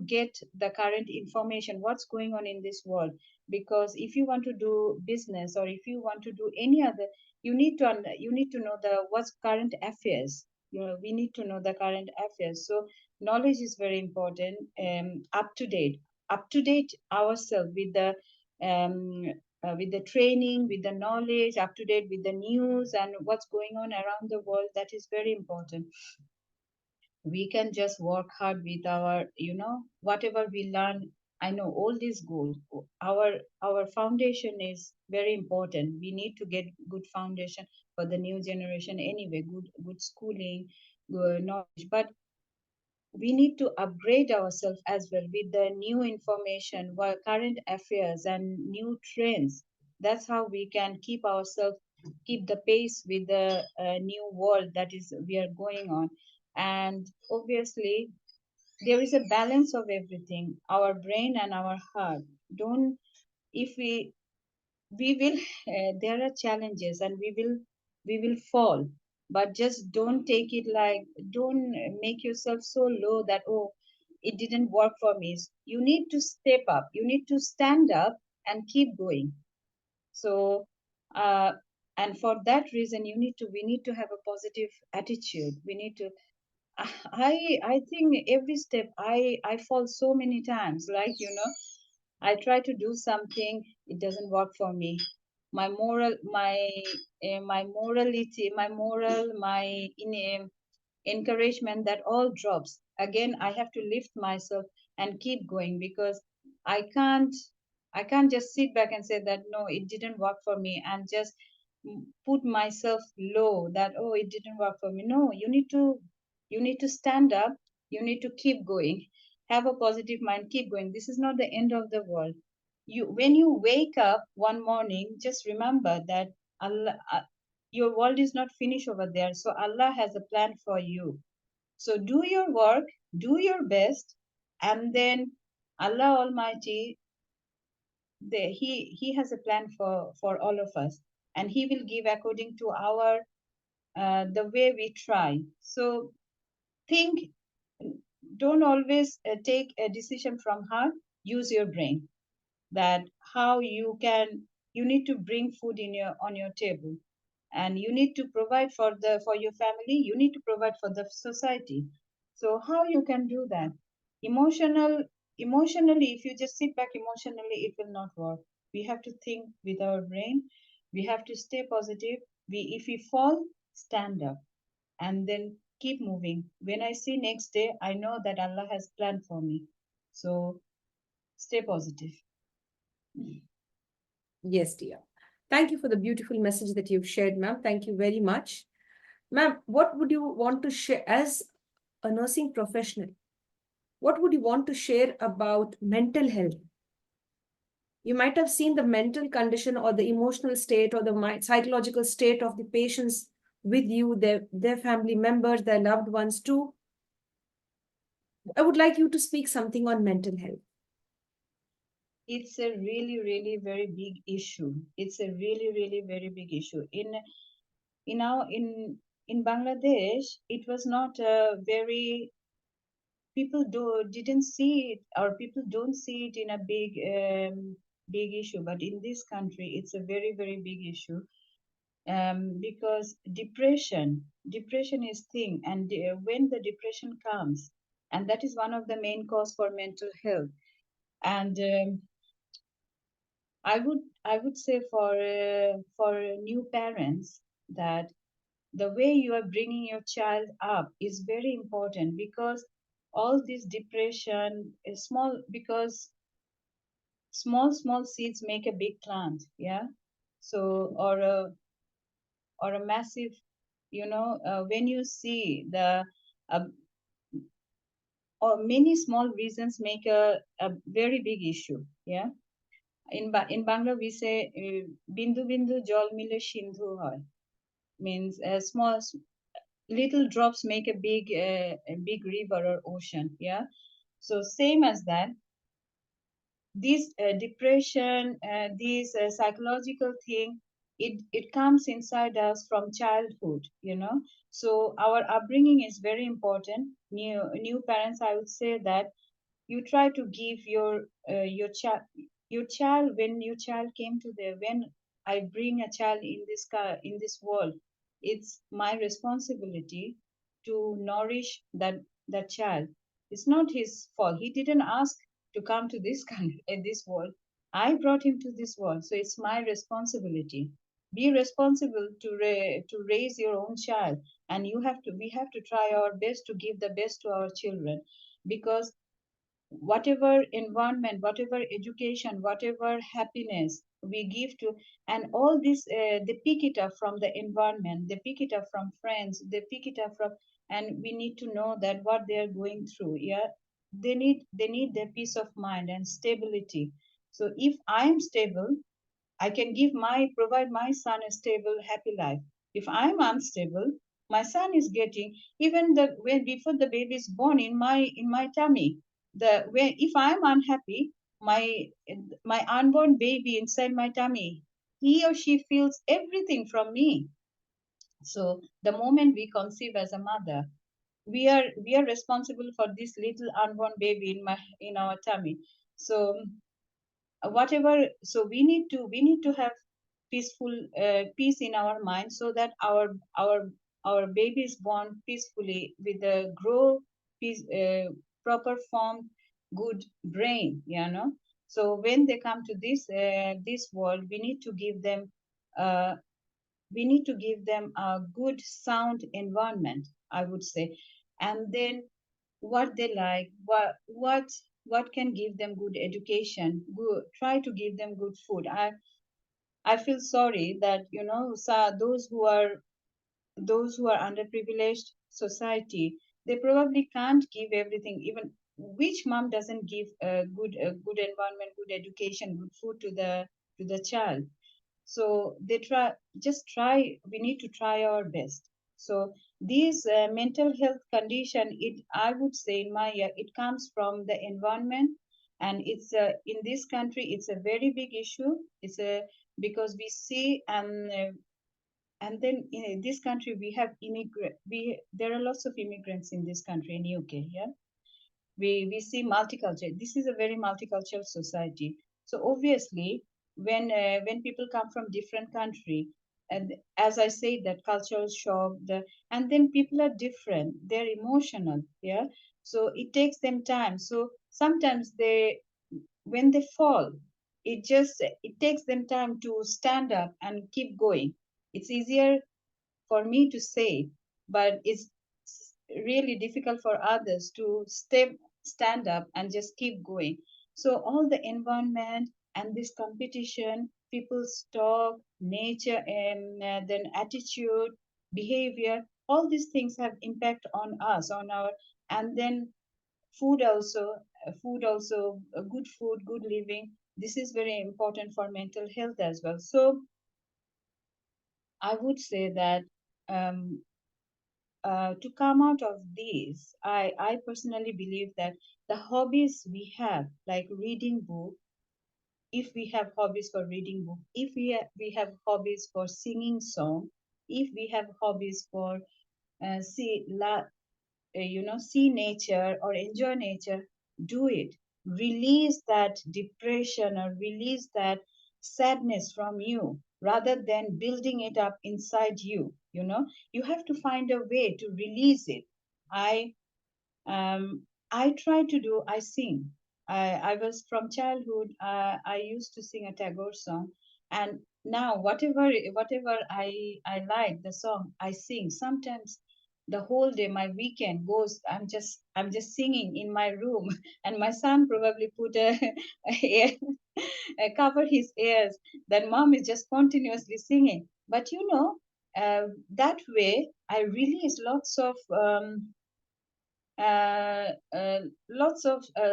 get the current information, what's going on in this world. Because if you want to do business, or if you want to do any other, you need to know the what's current affairs. We need to know the current affairs. So knowledge is very important. Up to date ourselves with the training, with the knowledge, up to date with the news and what's going on around the world. That is very important. We can just work hard with our, whatever we learn. I know all these goals. Our foundation is very important. We need to get good foundation for the new generation anyway. Good schooling, good knowledge, but we need to upgrade ourselves as well with the new information, current affairs and new trends. That's how we can keep the pace with the new world that is we are going on. And obviously there is a balance of everything, our brain and our heart. Don't if we will There are challenges, and we will fall, but just don't take it like, don't make yourself so low that, oh, it didn't work for me. You need to step up, you need to stand up and keep going. So uh, and for that reason, we need to have a positive attitude. We need to I think every step I fall so many times, like, I try to do something, it doesn't work for me. My moral, my morality, my moral, my encouragement, that all drops. Again, I have to lift myself and keep going, because I can't. I can't just sit back and say that no, it didn't work for me, and just put myself low that oh, it didn't work for me. No, you need to stand up, you need to keep going, have a positive mind, keep going. This is not the end of the world. You, when you wake up one morning, just remember that Allah, your world is not finished over there. So Allah has a plan for you. So do your work, do your best, and then Allah Almighty, he has a plan for all of us, and He will give according to our the way we try. So think, don't always take a decision from heart. Use your brain. That how you can, you need to bring food in your on your table, and you need to provide for your family, you need to provide for the society. So how you can do that? Emotional emotionally, if you just sit back emotionally, it will not work. We have to think with our brain, we have to stay positive. We, if we fall, stand up, and then keep moving. When I see next day, I know that Allah has planned for me. So stay positive. Yes, dear. Thank you for the beautiful message that you've shared, ma'am. Thank you very much. Ma'am, what would you want to share as a nursing professional? What would you want to share about mental health? You might have seen the mental condition or the emotional state or the psychological state of the patients with you, their family members, their loved ones too. I would like you to speak something on mental health. It's a really, really very big issue. It's a really, really very big issue. In our in Bangladesh, it was not a very, people didn't see it, or people don't see it in a big issue. But in this country, it's a very, very big issue, because depression is thing, and when the depression comes, and that is one of the main cause for mental health. And I would say for new parents that the way you are bringing your child up is very important, because all this depression is small, because small seeds make a big plant, yeah. So or a massive, when you see the uh, or many small reasons make a very big issue, yeah. In Bangla we say bindu bindu jol mile sindhu hoy, means small little drops make a big river or ocean, yeah. So same as that, this depression, this psychological thing, it comes inside us from childhood, so our upbringing is very important. New parents, I would say that you try to give your child, when your child came to the, when I bring a child in this in this world, it's my responsibility to nourish that child. It's not his fault, he didn't ask to come to this country, this world. I brought him to this world, so it's my responsibility. Be responsible to raise your own child, and we have to try our best to give the best to our children, because whatever environment, whatever education, whatever happiness we give to, and all this, they pick it up from the environment, they pick it up from friends, they pick it up from, and we need to know that what they are going through, yeah. They need their peace of mind and stability. So if I am stable, I can provide my son a stable, happy life. If I'm unstable, my son is getting, even the when before the baby is born in my tummy, the when if I'm unhappy, my my unborn baby inside my tummy, he or she feels everything from me. So the moment we conceive as a mother, we are responsible for this little unborn baby in our tummy. So whatever, so we need to have peace in our mind, so that our baby is born peacefully with a grow peace, proper form, good brain, so when they come to this world, uh, we need to give them a good sound environment, I would say. And then what they like, what what can give them good education, try to give them good food. I feel sorry that, those who are underprivileged society, they probably can't give everything. Even which mom doesn't give a good environment, good education, good food to the child? So they try. We need to try our best. So these mental health condition, it, I would say, in my, it comes from the environment. And it's in this country, it's a very big issue. It's a, because we see, and then in this country we have immigrant, we there are lots of immigrants in this country, in UK. Yeah, we see multicultural. This is a very multicultural society. So obviously, when people come from different country, and as I say, that cultural shock, and then people are different, they're emotional. Yeah, so it takes them time. So sometimes they, when they fall, it takes them time to stand up and keep going. It's easier for me to say, but it's really difficult for others to stand up and just keep going. So all the environment and this competition, people's talk, nature, and then attitude, behavior, all these things have impact on us, on our, and then food also, good food, good living. This is very important for mental health as well. So I would say that, um, to come out of this, I personally believe that the hobbies we have, like reading book, if we have hobbies for reading book, if we have hobbies for singing song, if we have hobbies for see see nature or enjoy nature, do it. Release that depression or release that sadness from you, rather than building it up inside you. You have to find a way to release it. I um, i try to do, I sing. I was from childhood, I used to sing a Tagore song. And now whatever I like the song, I sing. Sometimes the whole day, my weekend goes, I'm just singing in my room. And my son probably put cover his ears, that mom is just continuously singing. But that way I release lots of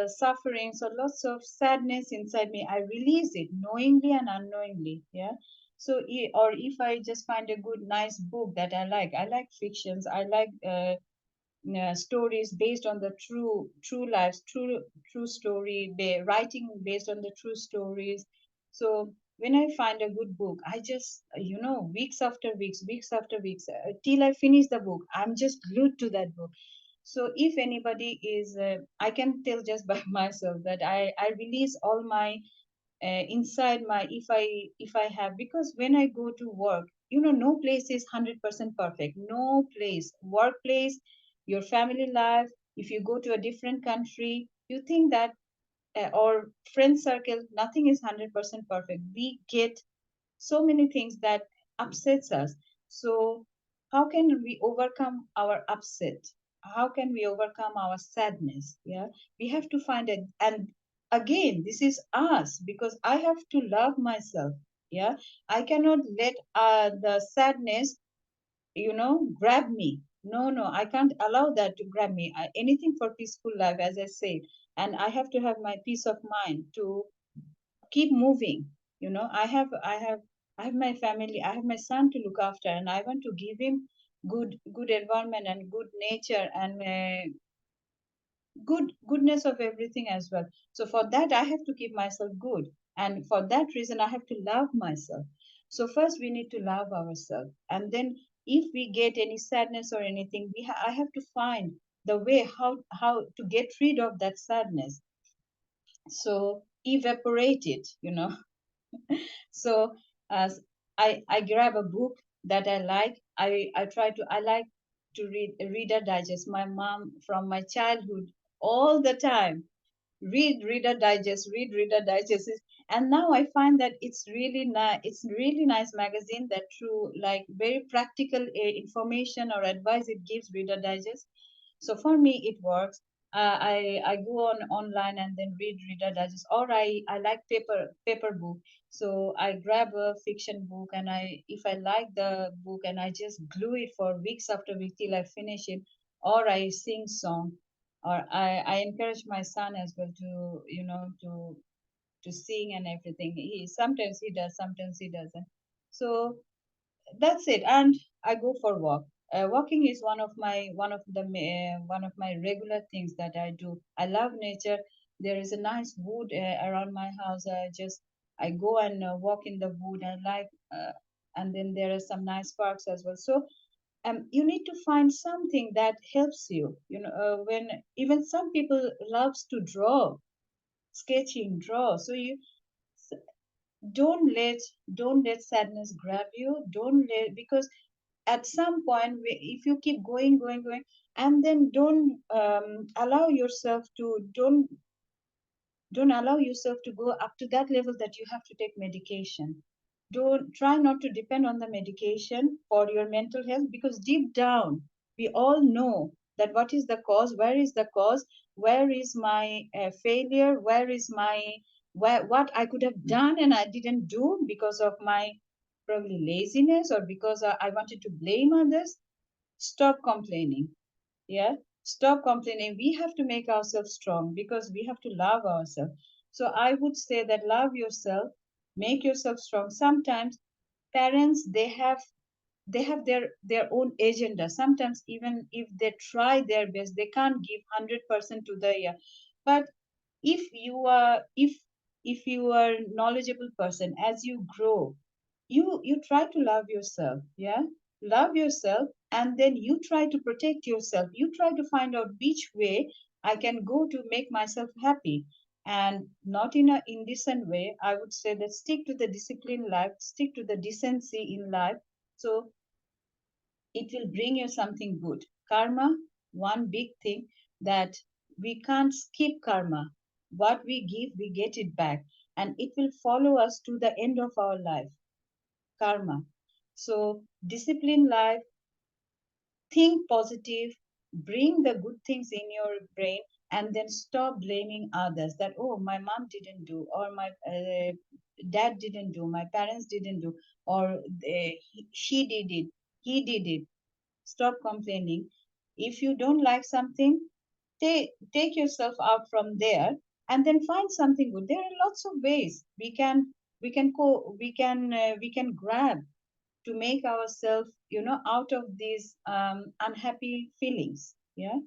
sufferings or lots of sadness inside me. I release it knowingly and unknowingly. Yeah. So, or if I just find a good, nice book that I like fictions, I like stories based on the true lives, true story, writing based on the true stories. So when I find a good book, I just, weeks after weeks, till I finish the book, I'm just glued to that book. So if anybody is, I can tell just by myself that I release all my inside my, if I have, because when I go to work, no place is 100% perfect. No place, workplace, your family life, if you go to a different country, you think that, or friend circle, nothing is 100% perfect. We get so many things that upsets us. So how can we overcome our upset? How can we overcome our sadness? Yeah, we have to find it. And again, this is us, because I have to love myself. Yeah, I cannot let the sadness, grab me. No, I can't allow that to grab me. Anything for peaceful life, as I said. And I have to have my peace of mind to keep moving. I have my family, I have my son to look after, and I want to give him good environment and good nature, and goodness of everything as well. So for that, I have to keep myself good, and for that reason, I have to love myself. So first we need to love ourselves, and then if we get any sadness or anything, I have to find the way how to get rid of that sadness. So evaporate it. So as I grab a book that I like, I like to read Reader Digest. My mom from my childhood, all the time, read Reader Digest. And now I find that it's really nice. It's really nice magazine that through like very practical information or advice it gives, Reader Digest. So for me it works. I go on online and then read Reader Digest, or I like paper book. So I grab a fiction book, and if I like the book, and I just glue it for weeks after week till I finish it, or I sing song, or I encourage my son as well to to sing and everything. He sometimes he does, sometimes he doesn't. So that's it. And I go for walk. Walking is one of my regular things that I do. I love nature. There is a nice wood around my house. I go and walk in the wood. I like and then there are some nice parks as well. So you need to find something that helps you. When even some people loves to draw, sketching, draw. So you don't let don't let sadness grab you. Don't let, because at some point, if you keep going, and then allow yourself to don't allow yourself to go up to that level that you have to take medication. Don't try not to depend on the medication for your mental health, because deep down we all know that what is the cause, where is my failure, where is my what I could have done and I didn't do because of my probably laziness, or because I wanted to blame others. Stop complaining. Yeah, stop complaining. We have to make ourselves strong, because we have to love ourselves. So I would say that love yourself, make yourself strong. Sometimes parents, they have their own agenda. Sometimes even if they try their best, they can't give 100% to the year. But if you are knowledgeable person, as you grow, you try to love yourself. Yeah, love yourself, and then you try to protect yourself. You try to find out which way I can go to make myself happy, and not in a indecent way. I would say that stick to the discipline life, stick to the decency in life. So it will bring you something good. Karma, one big thing, that we can't skip karma. What we give, we get it back, and it will follow us to the end of our life. Karma. So, discipline life, think positive, bring the good things in your brain, and then stop blaming others that, oh, my mom didn't do, or my dad didn't do, my parents didn't do, or she did it, he did it. Stop complaining. If you don't like something, take yourself out from there, and then find something good. There are lots of ways we can grab to make ourselves, out of these unhappy feelings. Yeah.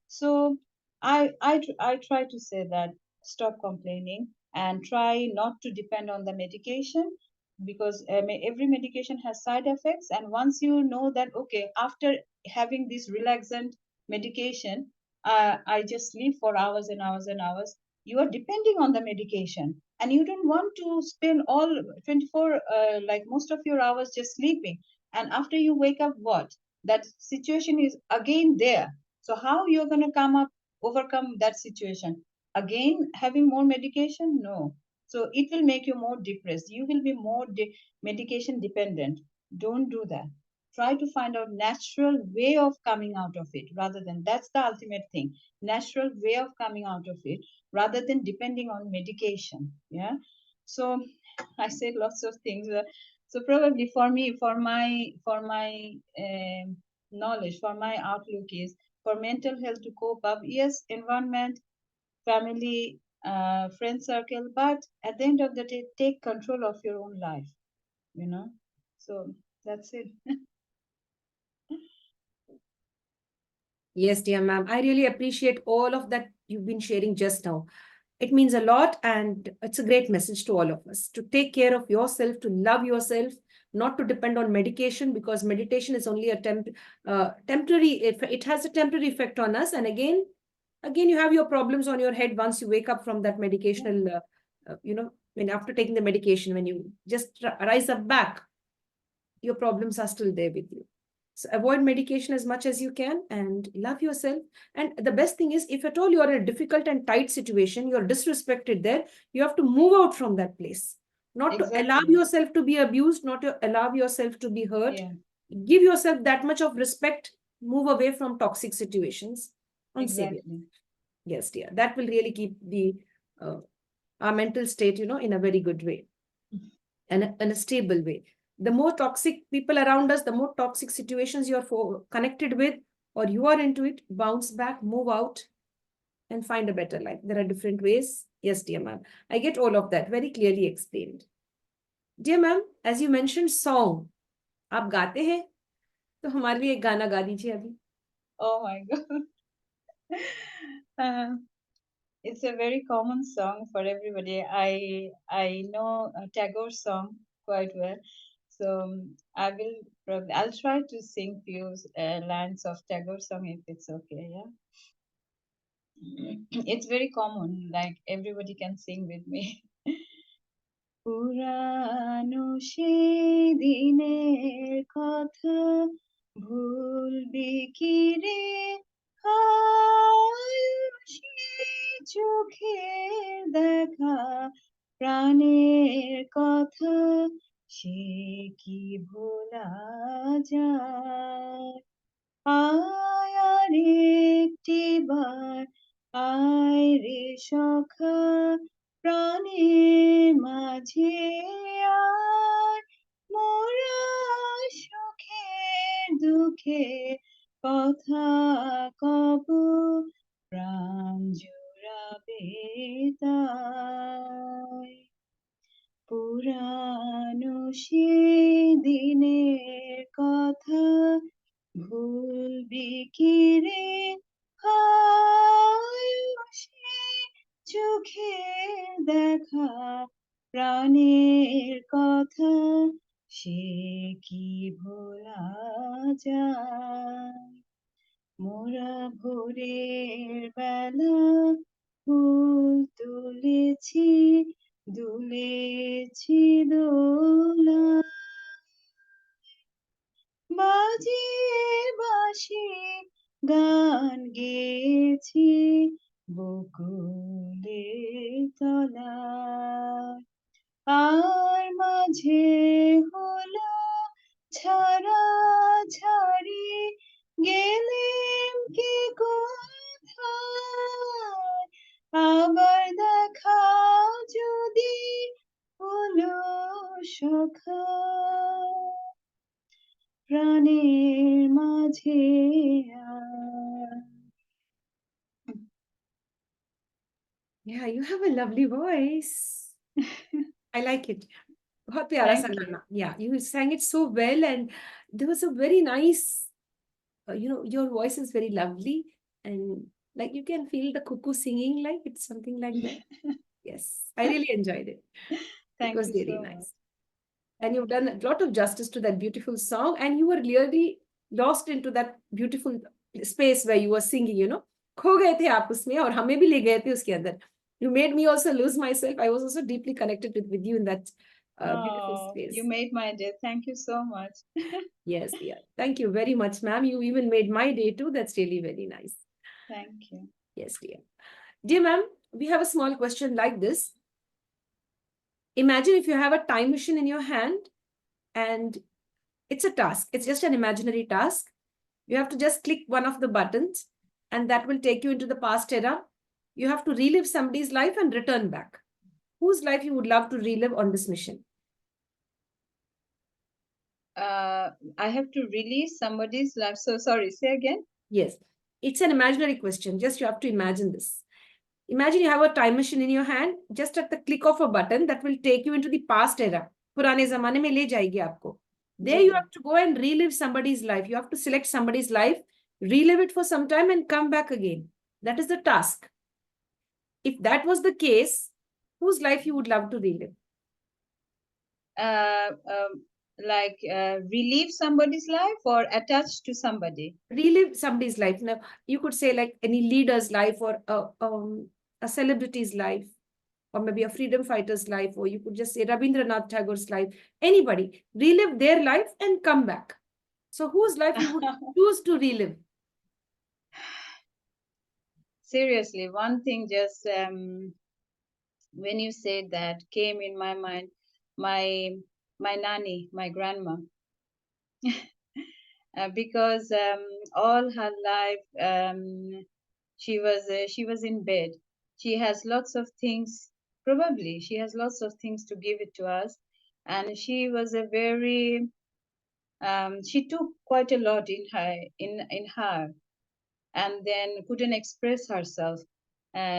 So I try to say that stop complaining and try not to depend on the medication, because every medication has side effects. And once you know that, okay, after having this relaxant medication, I just sleep for hours and hours and hours. You are depending on the medication, and you don't want to spend all 24 like most of your hours just sleeping. And after you wake up, what? That situation is again there. So how you're going to overcome that situation? Again, having more medication? No. So it will make you more depressed. You will be more medication dependent. Don't do that. Try to find out natural way of coming out of it, rather than, that's the ultimate thing, natural way of coming out of it, rather than depending on medication. Yeah. So I said lots of things. So probably for me, for my knowledge, for my outlook is, for mental health to cope up, yes, environment, family, friend circle, but at the end of the day, take control of your own life. You know. So that's it. Yes, dear ma'am. I really appreciate all of that you've been sharing just now. It means a lot, and it's a great message to all of us to take care of yourself, to love yourself, not to depend on medication, because meditation is only a temporary. It has a temporary effect on us, and again, you have your problems on your head once you wake up from that medicational. When after taking the medication, when you just rise up back, your problems are still there with you. So avoid medication as much as you can and love yourself. And the best thing is, if at all you are in a difficult and tight situation, you're disrespected there, you have to move out from that place. Not to allow Exactly. yourself to be abused, not to allow yourself to be hurt. Yeah. Give yourself that much of respect, move away from toxic situations, and save it. Exactly. Yes, dear. That will really keep the our mental state, in a very good way and in a stable way. The more toxic people around us, the more toxic situations you're connected with or you are into it, bounce back, move out, and find a better life. There are different ways. Yes, dear ma'am. I get all of that very clearly explained. Dear ma'am, as you mentioned song, आप गाते हैं तो हमारे लिए एक गाना गा दीजिए अभी. Oh my God. Uh, it's a very common song for everybody. I know a Tagore song quite well, so I'll try to sing few lines of Tagore song if it's okay. Yeah, it's very common. Like everybody can sing with me. পুরানো সেই দিনের কথা ভুলবি কি রে হায় সেই চোখের দেখা প্রাণের কথা সে কি ভোলা যায় আয় আর একটিবার আয় রে সখা প্রাণের মাঝে আর মোরা সুখে দুঃখে কথা কব প্রাণ জুড়াবে তাই পুরানো সে দিনের কথা ভুলবি কি রে হায় সে চোখে দেখা প্রাণের কথা সে কি ভোলা যায় মোরা ভোরের বেলা ফুল তুলেছি দুলেছি দোলা বাজিয়ে বাঁশি গান গেয়েছি বকুলের তলায় আর মাঝে হলো ছাড়া ছাড়ি গেলেম কি কোথায় আবার দেখা যদি হলো সখা প্রাণের মাঝে Yeah, you have a lovely voice. I like it. बहुत प्यारा सा Thank you. गाना. Yeah, you sang it so well, and there was a very nice, your voice is very lovely, and like you can feel the cuckoo singing, like it's something like that. Yes, I really enjoyed it. It Thank was you really so much. nice. And you've done a lot of justice to that beautiful song, and you were really lost into that beautiful space where you were singing. खो गए थे आप उसमें और हमें भी ले गए थे उसके अंदर. You made me also lose myself. I was also deeply connected with you in that beautiful Oh, space. you made my day. Thank you so much. Yes, dear. Thank you very much, ma'am. You even made my day too. That's really very nice. Thank you. Yes, dear. Dear ma'am, we have a small question like this. Imagine if you have a time machine in your hand and it's a task. It's just an imaginary task. You have to just click one of the buttons and that will take you into the past era. You have to relive somebody's life and return back. Whose life you would love to relive on this mission? I have to release somebody's life. So sorry, say again. Yes, it's an imaginary question. Just you have to imagine this. Imagine you have a time machine in your hand, just at the click of a button that will take you into the past era. पुराने जमाने में ले जाएगी आपको. There you have to go and relive somebody's life. You have to select somebody's life, relive it for some time and come back again. That is the task. If that was the case, whose life you would love to relive? Relieve somebody's life or attach to somebody? Relive somebody's life. Now, you could say like any leader's life or a celebrity's life, or maybe a freedom fighter's life, or you could just say Rabindranath Tagore's life. Anybody, relive their life and come back. So whose life you would choose to relive? Seriously, one thing just when you said that came in my mind, my nanny, my grandma. Because all her life She was in bed. She has lots of things. Probably she has lots of things to give it to us, and she was a very she took quite a lot in her, and then couldn't express herself.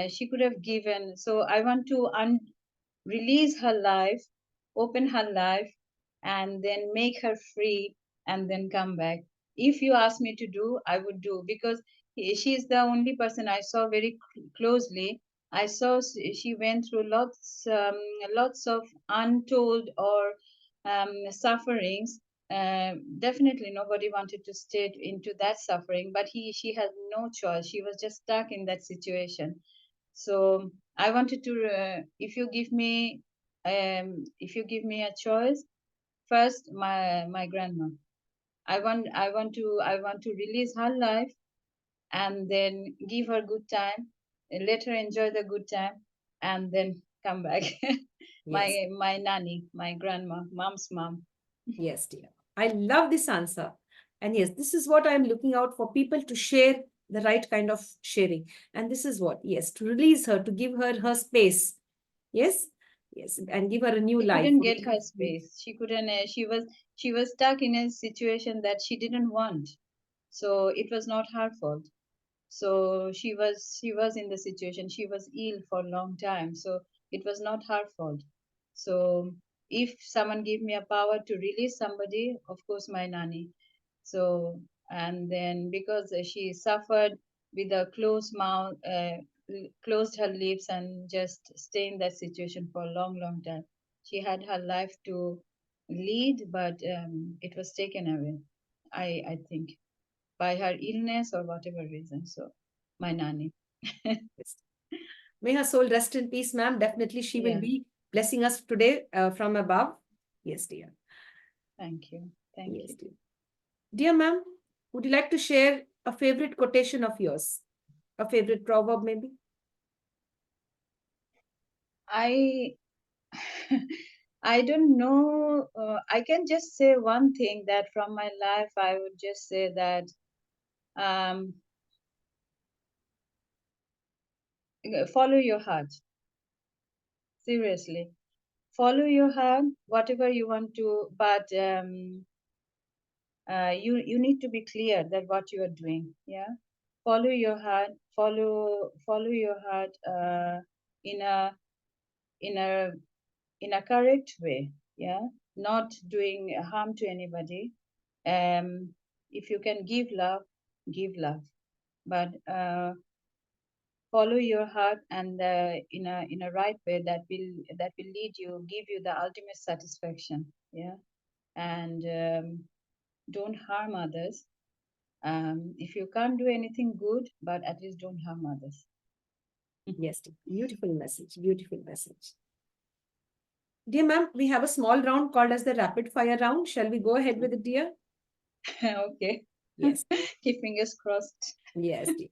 She could have given. So I want to release her life, open her life, and then make her free, and then come back. If you ask me to do, I would do, because she is the only person I saw very closely. I saw she went through lots of untold or sufferings. Definitely nobody wanted to stay into that suffering, but she had no choice. She was just stuck in that situation. So I wanted to, if you give me a choice, first my grandma. I want to release her life, and then give her good time, and let her enjoy the good time, and then come back. Yes. My nanny, my grandma, mom's mom. Yes, dear. I love this answer. And yes, this is what I'm looking out for, people to share the right kind of sharing. And this is what, yes, to release her, to give her her space. Yes, yes, and give her a new She life. couldn't get her space. She couldn't. She was stuck in a situation that she didn't want. So it was not her fault. So she was in the situation. She was ill for a long time. So it was not her fault. So if someone gave me a power to release somebody, of course my nanny. So, and then because she suffered with a closed mouth, closed her lips, and just stay in that situation for a long time. She had her life to lead, but it was taken away. I think by her illness or whatever reason. So, my nanny. May her soul rest in peace, ma'am. Definitely, she will Yeah, be blessing us today from above. Yes, dear. thank you. Thank Yes, you. dear. Dear ma'am, would you like to share a favorite quotation of yours? A favorite proverb, maybe? I I don't know. I can just say one thing that from my life, I would just say that um, follow your heart. Seriously, follow your heart, whatever you want to, but you need to be clear that what you are doing. Yeah, follow your heart. Follow your heart in a in a in a correct way. Yeah, not doing harm to anybody. If you can give love, but follow your heart, and in a right way that will lead you, give you the ultimate satisfaction. Yeah, and don't harm others. If you can't do anything good, but at least don't harm others. Yes, dear. Beautiful message. Beautiful message. Dear ma'am, we have a small round called as the rapid fire round. Shall we go ahead with it, dear? Okay. Yes. Keep fingers crossed. Yes, dear.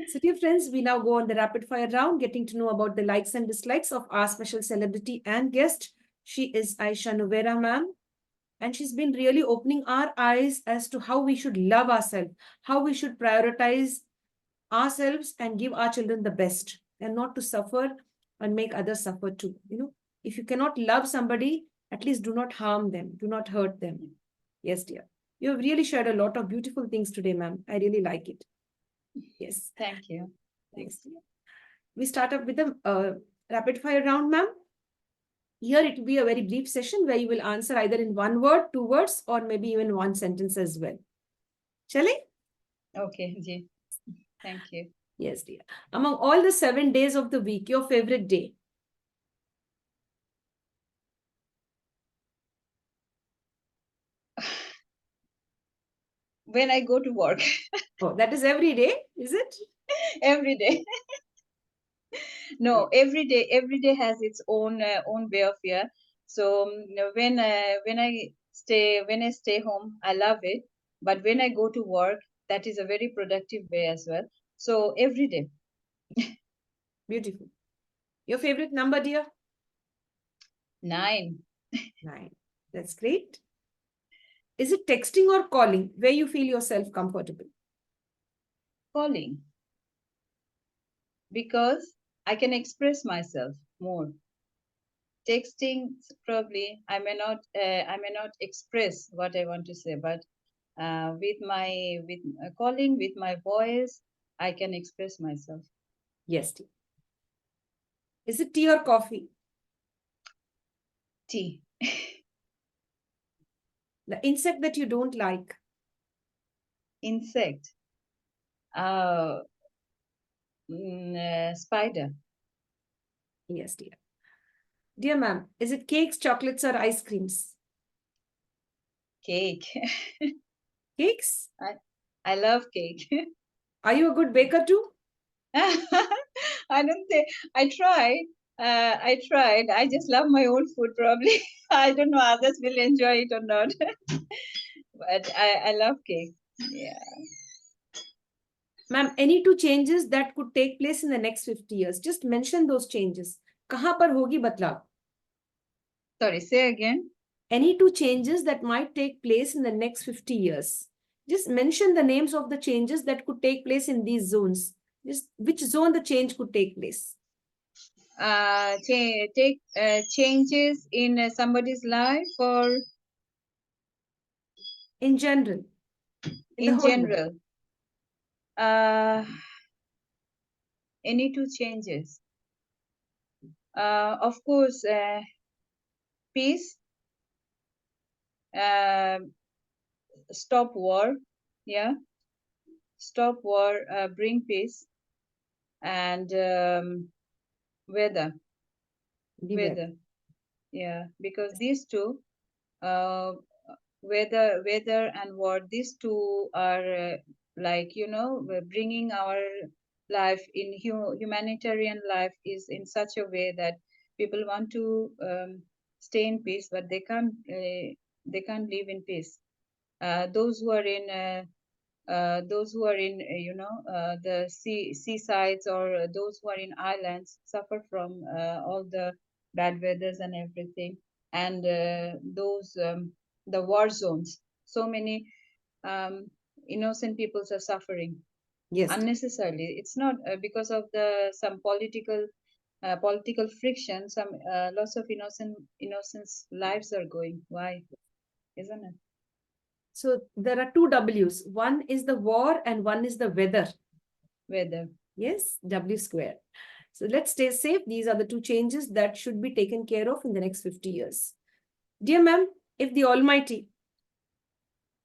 So, dear friends, we now go on the rapid fire round, getting to know about the likes and dislikes of our special celebrity and guest. She is Ayesha Novera, ma'am. And she's been really opening our eyes as to how we should love ourselves, how we should prioritize ourselves and give our children the best, and not to suffer and make others suffer too. If you cannot love somebody, at least do not harm them, do not hurt them. Yes, dear. You have really shared a lot of beautiful things today, ma'am. I really like it. Yes. Thank you. Thanks, dear. We start up with the rapid fire round, ma'am. Here it will be a very brief session where you will answer either in one word, two words, or maybe even one sentence as well. Shall I? Okay, Ji. Thank you. Yes, dear. Among all the 7 days of the week, your favorite day? When I go to work Oh, that is every day, is it? every day. No, every day has its own way of fear. So when I stay home, I love it. But when I go to work, that is a very productive way as well. So every day. Beautiful. Your favorite number, dear? 9. 9. That's great. Is it texting or calling where you feel yourself comfortable? Calling. because I can express myself more. Texting, probably I may not express what I want to say, but with calling, with my voice, I can express myself. Yes, dear. Is it tea or coffee? Tea. The insect that you don't like? Insect. Uh, Spider. Yes, dear. Dear ma'am, is it cakes, chocolates, or ice creams? Cake. Cakes? I love cake. Are you a good baker too? I don't think I tried. I tried. I just love my own food. Probably I don't know others will enjoy it or not. But I love cake. Yeah. Ma'am, any two changes that could take place in the next 50 years? Just mention those changes. कहाँ पर होगी बदलाव? Sorry. Say again. Any two changes that might take place in the next 50 years? Just mention the names of the changes that could take place in these zones. Just which zone the change could take place? Take changes in somebody's life or In general. In the in whole world. general. Any two changes. Of course, peace, stop war, yeah, stop war, bring peace, and weather, The weather. weather, yeah, because these two, uh, weather and war, these two are like bringing our life in humanitarian life is in such a way that people want to stay in peace, but they can't live in peace. Those who are in the seasides, or those who are in islands, suffer from all the bad weathers and everything, and those the war zones, so many innocent peoples are suffering Yes. unnecessarily. It's not because of the some political friction, some lots of innocence lives are going. Why? Isn't it? So there are two W's. One is the war and one is the weather. Weather. Yes, W square. So let's stay safe. These are the two changes that should be taken care of in the next 50 years. Dear ma'am, if the Almighty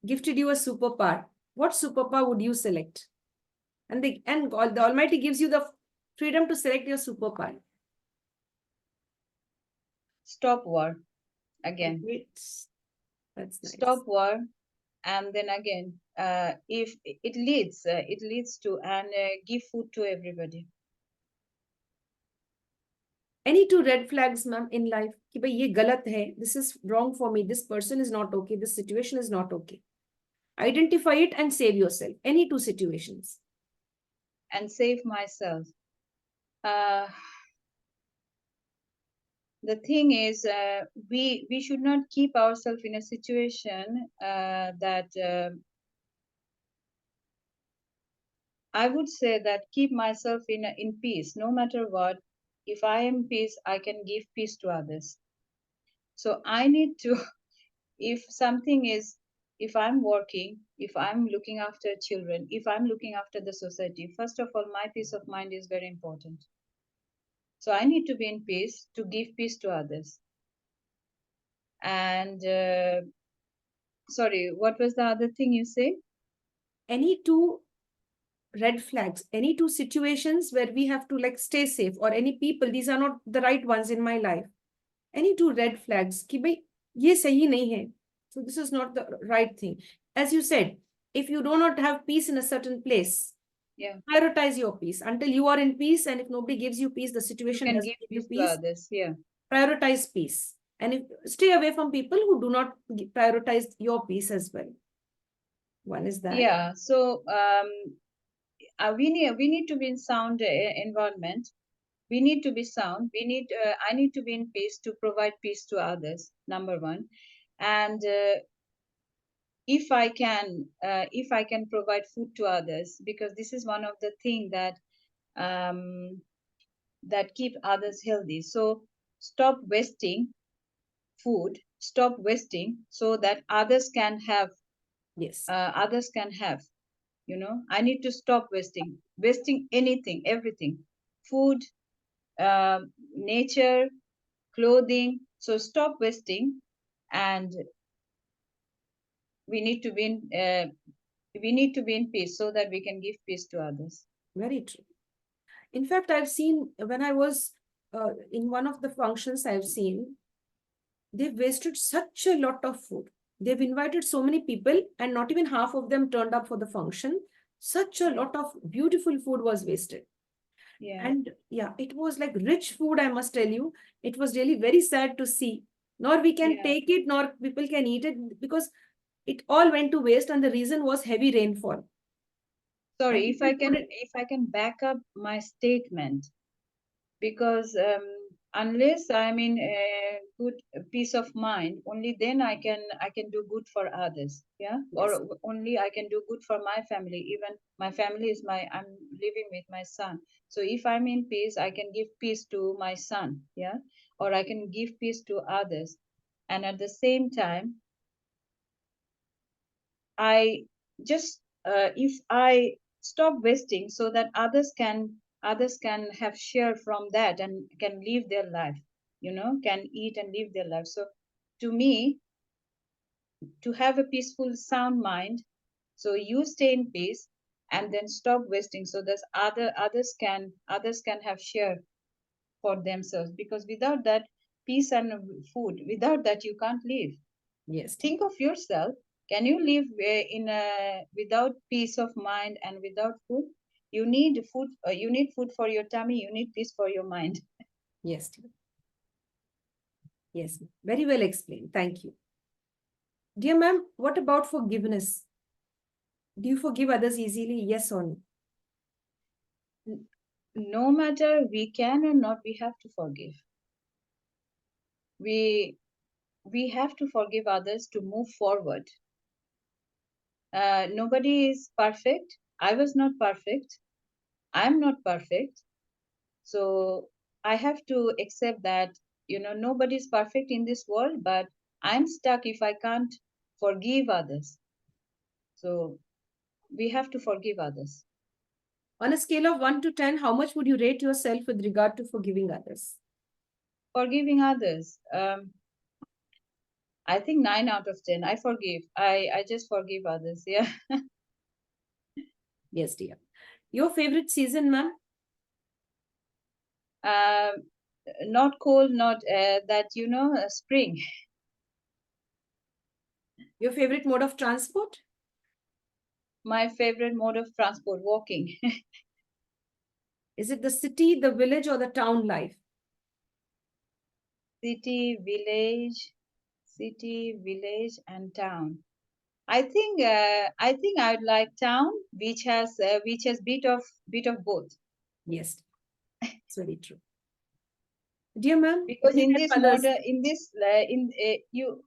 gifted you a superpower, what superpower would you select? And the Almighty gives you the freedom to select your superpower. Stop war again. That's nice. Stop war, and then again, if it leads to, and give food to everybody. Any two red flags, ma'am, in life? कि भाई ये गलत है, this is wrong for me, this person is not okay, this situation is not okay. Identify it and save yourself. Any two situations. And save myself. The thing is, we should not keep ourselves in a situation that I would say that keep myself in peace, no matter what. If I am peace, I can give peace to others. So I need to, if something is, if I'm working, if I'm looking after children, if I'm looking after the society, first of all, my peace of mind is very important. So I need to be in peace to give peace to others. And sorry, what was the other thing you say? Any two red flags, any two situations where we have to like stay safe, or any people, these are not the right ones in my life. Any two red flags कि भाई ये सही नहीं है. So this is not the right thing. As you said, if you do not have peace in a certain place, Yeah, prioritize your peace until you are in peace. And if nobody gives you peace, the you situation can doesn't give give you peace to peace. others. Yeah, Prioritize peace. And if, stay away from people who do not prioritize your peace as well. One is that. yeah. So we need to be in sound environment. We need to be sound. I need to be in peace to provide peace to others. Number one, and if I can provide food to others, because this is one of the thing that that keep others healthy. So stop wasting food, stop wasting so that others can have, Yes. others can have. I need to stop wasting anything, everything, food, nature, clothing. So stop wasting, and we need to be in peace so that we can give peace to others. Very true. In fact, I've seen when I was in one of the functions, I've seen they've wasted such a lot of food. They've invited so many people, and not even half of them turned up for the function. Such a lot of beautiful food was wasted. Yeah, And yeah, it was like rich food, I must tell you. It was really very sad to see. Nor we can yeah. take it, nor people can eat it because it all went to waste, and the reason was heavy rainfall. And Sorry, people put it, if I can back up my statement, because unless I'm in a good peace of mind, only then I can do good for others. Yeah, yes, or only I can do good for my family. Even my family is I'm living with my son. So if I'm in peace, I can give peace to my son. Yeah, or I can give peace to others, and at the same time, I just if I stop wasting so that others can have share from that and can live their life, can eat and live their life. So to me, to have a peaceful, sound mind, so you stay in peace and then stop wasting so that others can have share for themselves, because without that peace and food, without that you can't live. yes, Think of yourself. Can you live in a without peace of mind and without food? You need food. You need food for your tummy. You need peace for your mind. yes, yes. Very well explained. Thank you. Dear ma'am, what about forgiveness? Do you forgive others easily? Yes or no? No matter we can or not, we have to forgive. We we have to forgive others to move forward. Nobody is perfect. I was not perfect. I'm not perfect. So I have to accept that, nobody's perfect in this world, but I'm stuck if I can't forgive others. So we have to forgive others. On a scale of 1 to 10, how much would you rate yourself with regard to forgiving others? Forgiving others, I think 9 out of 10. I forgive. I just forgive others. Yeah. Yes, dear. Your favorite season, ma'am? um, Not cold, not that, spring. Your favorite mode of transport? My favorite mode of transport, walking. Is it the city, the village, or the town life? City, village, and town. I think I'd like town, which has bit of both. Yes, it's very true. Dear ma'am, Because when you in help this mode, others, in this in you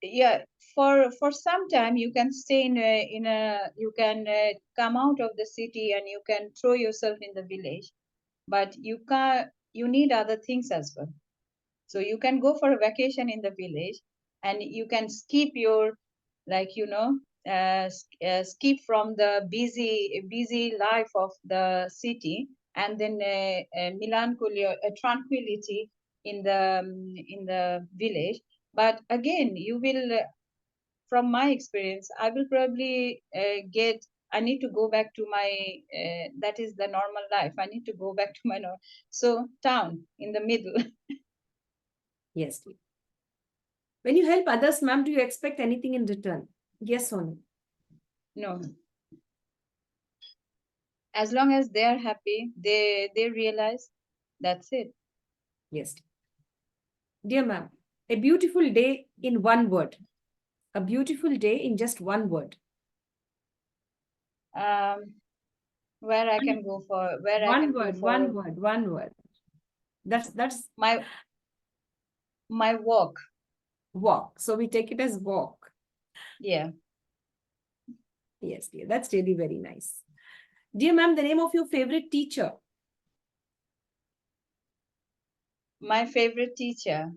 yeah, for some time you can stay in a you can come out of the city and you can throw yourself in the village, but you need other things as well. So you can go for a vacation in the village, and you can skip your, like, skip from the busy life of the city, and then melancholy or tranquility in the village. But again, you will, from my experience, I will probably get, I need to go back to my, that is the normal life. I need to go back to my normal. So town in the middle. yes, dear. When you help others, ma'am, do you expect anything in return? Yes or no? No, as long as they are happy, they realize, that's it. Yes. Dear ma'am, a beautiful day in one word. A beautiful day in just one word. um where I can go for where I One can go word, for one word, one word. That's my my walk. walk. So we take it as walk. Yeah. Yes, dear. That's really very nice. Dear ma'am, the name of your favorite teacher. My favorite teacher.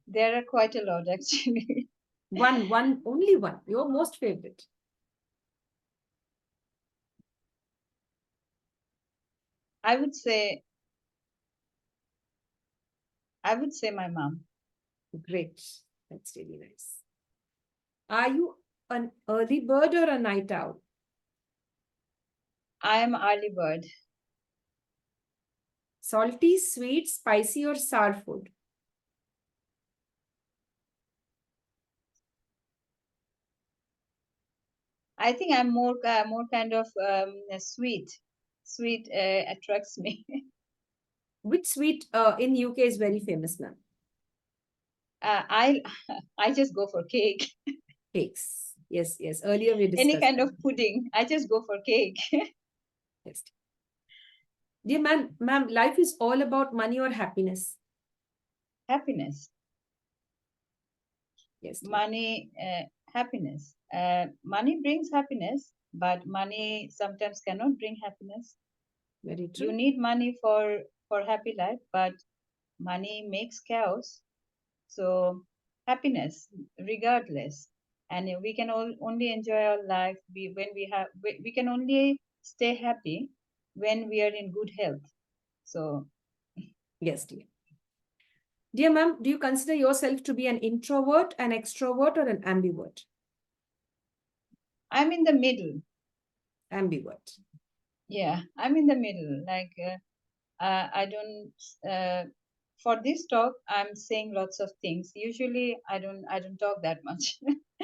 There are quite a lot, actually. One, only one. Your most favorite. I would say my mom. Great. That's really nice. Are you an early bird or a night owl? I am early bird. Salty, sweet, spicy, or sour food? I think I'm more kind of sweet. Sweet attracts me. Which sweet in UK is very famous, ma'am? I I just go for cake. Cakes. Yes, yes. Earlier we Any discussed kind that. of pudding. I just go for cake. Yes. Dear ma'am, life is all about money or happiness. Happiness. Yes, dear. Money, happiness. Money brings happiness, but money sometimes cannot bring happiness. Very You true. need money for happy life, but money makes chaos. So happiness, regardless, and we can all only enjoy our life when we can only stay happy when we are in good health. So Yes, dear. Dear ma'am, do you consider yourself to be an introvert, an extrovert, or an ambivert? I'm in the middle. Ambivert. Yeah, I'm in the middle. Like I don't. For this talk, I'm saying lots of things. Usually, I don't talk that much.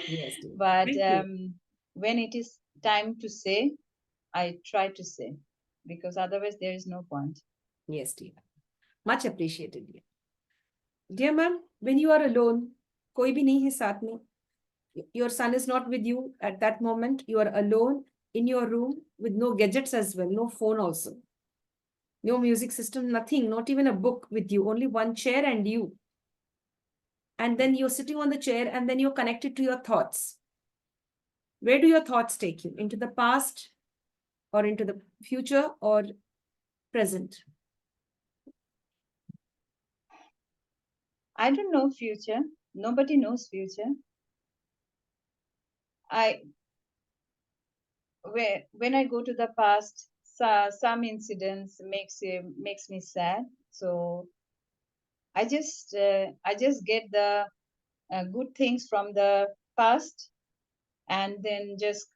Yes, dear. But Thank you. when it is time to say, I try to say, because otherwise there is no point. Yes, dear. Much appreciated, dear. Dear ma'am, when you are alone, koi bhi nahi hai saath mein, your son is not with you at that moment, you are alone in your room with no gadgets as well, no phone also, no music system, nothing, not even a book with you, only one chair and you. And then you're sitting on the chair and then you're connected to your thoughts. Where do your thoughts take you? Into the past or into the future or present? I don't know future. Nobody knows future. I when I go to the past, some incidents makes me sad. So I just get the good things from the past and then just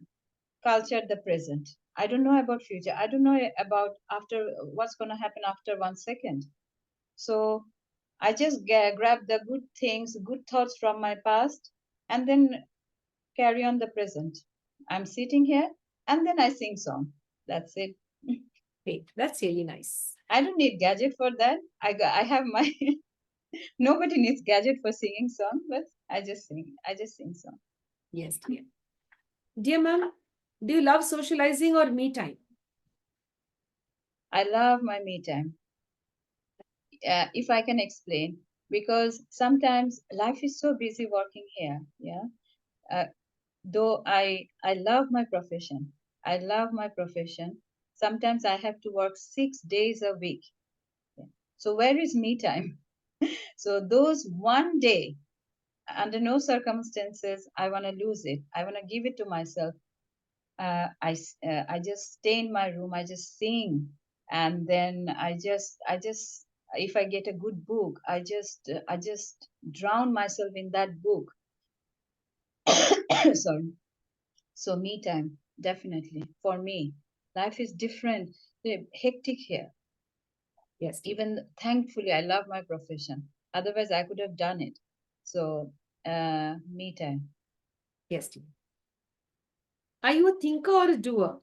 culture the present. I don't know about future. I don't know about after what's going to happen after 1 second. So I just grab the good things, good thoughts from my past, and then carry on the present. I'm sitting here and then I sing song. That's it. Great, that's really nice. I don't need gadget for that. I have my nobody needs gadget for singing song, but I just sing. I just sing song. Yes, dear. Dear ma'am, do you love socializing or me time? I love my me time. If I can explain, because sometimes life is so busy working here. Yeah. Uh, though I love my profession. I love my profession. Sometimes I have to work 6 days a week. Yeah. So where is me time? So those one day, under no circumstances, I want to lose it. I want to give it to myself. I just stay in my room. I just sing, and then I just if I get a good book, I just drown myself in that book. Sorry. So me time, definitely for me. Life is different, hectic here. Yes, dear. Even thankfully, I love my profession. Otherwise, I could have done it. So me time. Yes, dear. Are you a thinker or a doer?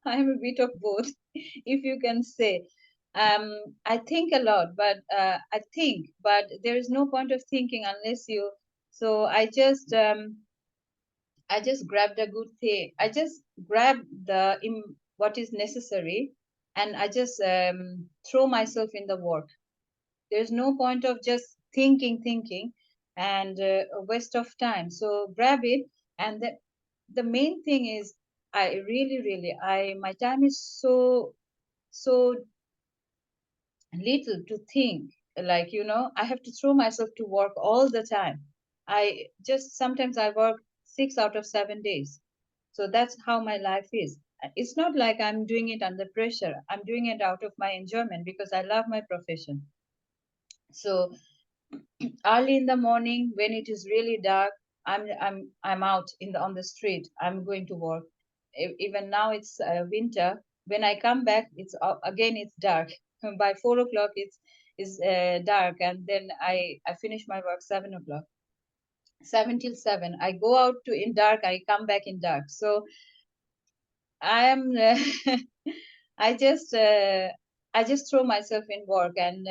I am a bit of both, if you can say. I think a lot, but I think, but there is no point of thinking unless you. So I just grab the good thing. I just grab what is necessary, and I just throw myself in the work. There's no point of just thinking, and a waste of time. So grab it, and then the main thing is, I really, my time is so little to think. Like, I have to throw myself to work all the time. I just sometimes I work 6 out of 7 days. So that's how my life is. It's not like I'm doing it under pressure. I'm doing it out of my enjoyment because I love my profession. So early in the morning when it is really dark, I'm out on the street. I'm going to work. Even now it's winter. When I come back, again it's dark. By 4 o'clock it's dark, and then I finish my work 7 o'clock. 7 till 7. I go out to in dark. I come back in dark. So I am. I just uh, I just throw myself in work, and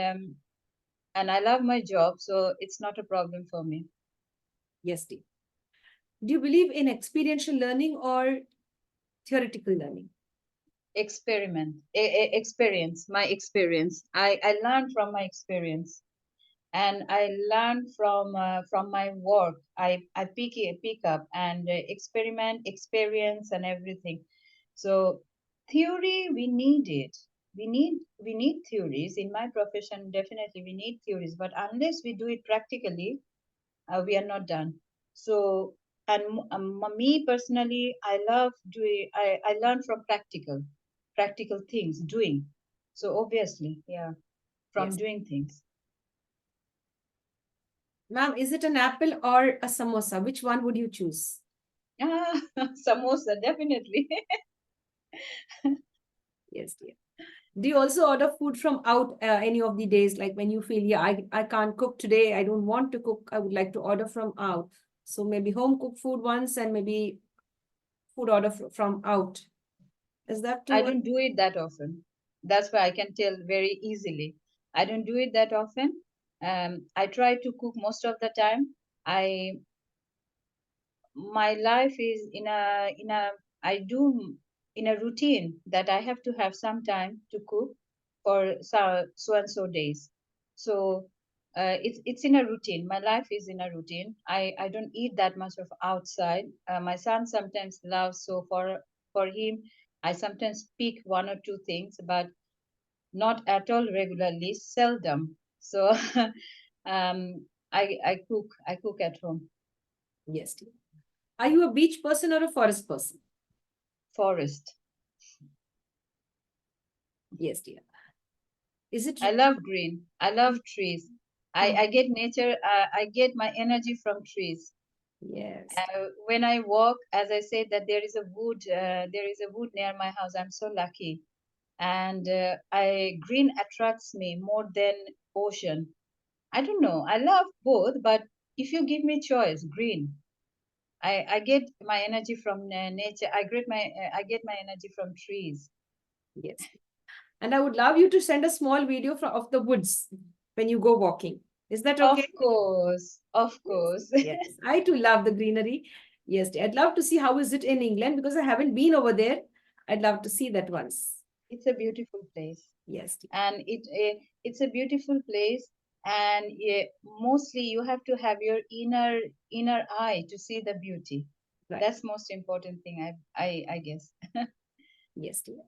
I love my job, so it's not a problem for me. Yes, dear. Do you believe in experiential learning or theoretical learning? Experience, my experience. I learn from my experience, and I learn from my work. I pick up and experiment, experience, and everything. So theory, we need it. We need theories in my profession. Definitely, we need theories. But unless we do it practically, we are not done. So, and me personally, I love doing. I learn from practical things, doing. So obviously, yeah, from Yes. doing things. Ma'am, is it an apple or a samosa? Which one would you choose? Ah, samosa, definitely. Yes, dear. Do you also order food from out any of the days, like when you feel, yeah, I can't cook today, I don't want to cook, I would like to order from out. So maybe home cooked food once and maybe food order from out. Is that I too? don't do it that often. That's why I can tell very easily. I don't do it that often. I try to cook most of the time. I My life is in a I do in a routine that I have to have some time to cook for so and so days. So it's in a routine. My life is in a routine. I don't eat that much of outside. My son sometimes loves, so for him I sometimes pick one or two things, but not at all regularly, seldom. So I cook at home. Yes, dear. Are you a beach person or a forest person? Forest. Yes, dear. Is it? I love green. I love trees. I, Mhm. I get nature, I get my energy from trees. Yes. When I walk, as I said, that there is a wood near my house. I'm so lucky. And green attracts me more than ocean. I don't know. I love both, but if you give me choice, green. I get my energy from nature. I get my energy from trees. Yes. And I would love you to send a small video of the woods when you go walking. Is that okay? Of course, of Yes. course. Yes. I too love the greenery. Yes, I'd love to see how is it in England because I haven't been over there. I'd love to see that once. It's a beautiful place. Yes, dear. And it's a beautiful place, and mostly you have to have your inner eye to see the beauty. Right. That's most important thing, I guess. Yes, dear.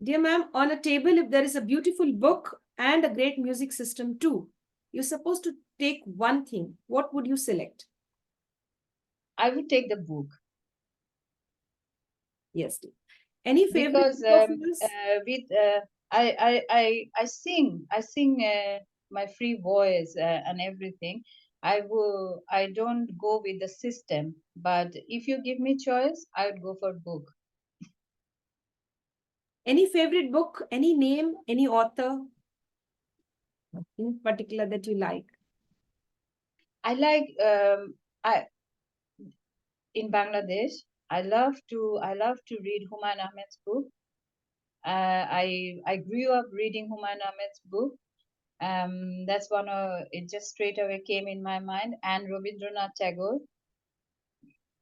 Dear ma'am, on a table, if there is a beautiful book and a great music system too, you're supposed to take one thing. What would you select? I would take the book Yes, dear. Any favorite because book of yours? with I sing my free voice and everything. I don't go with the system, but if you give me choice, I would go for book. Any favorite book? Any name? Any author in particular that you like? I like I in Bangladesh. I love to read Humayun Ahmed's book. I grew up reading Humayun Ahmed's book. That's one of it. Just straight away came in my mind. And Rabindranath Tagore.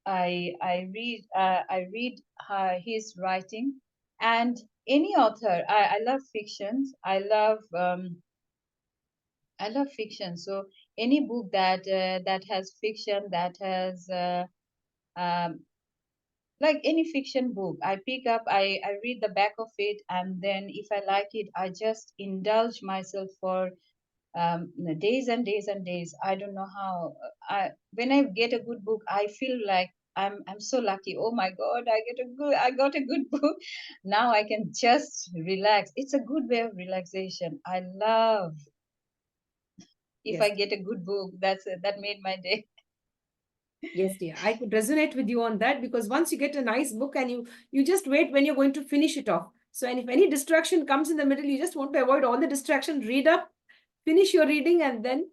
I read his writing, and any author. I love fictions. I love fiction. So any book that has fiction, that has like any fiction book, I pick up, I read the back of it, and then if I like it, I just indulge myself for days and days and days. I don't know how. When I get a good book, I feel like I'm so lucky. Oh my God, I got a good book. Now I can just relax. It's a good way of relaxation. I love if I Yes. get a good book. That made my day. Yes, dear. I could resonate with you on that because once you get a nice book and you just wait when you're going to finish it off. So, and if any distraction comes in the middle, you just want to avoid all the distraction, read up, finish your reading, and then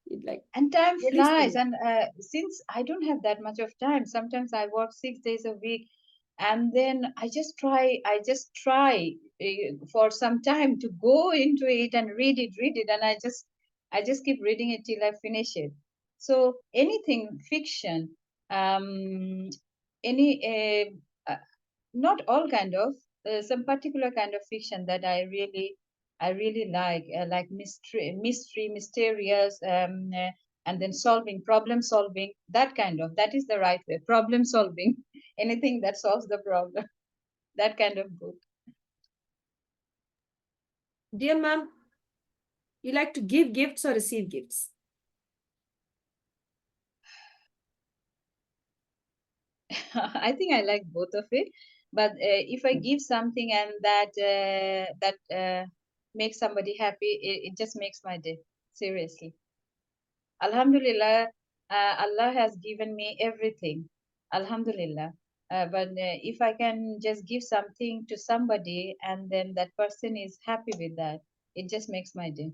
you'd like And time really flies. spend. And since I don't have that much of time, sometimes I work 6 days a week, and then I just try for some time to go into it and read it, and I just keep reading it till I finish it. So anything fiction, any not all kind of, some particular kind of fiction that I really like mystery, mysterious, and then problem solving, that is the right way, problem solving. Anything that solves the problem, that kind of book. Dear ma'am, you like to give gifts or receive gifts? I think I like both of it, but if I give something and that makes somebody happy, it just makes my day. Seriously. Alhamdulillah, Allah has given me everything. Alhamdulillah. But if I can just give something to somebody and then that person is happy with that, it just makes my day.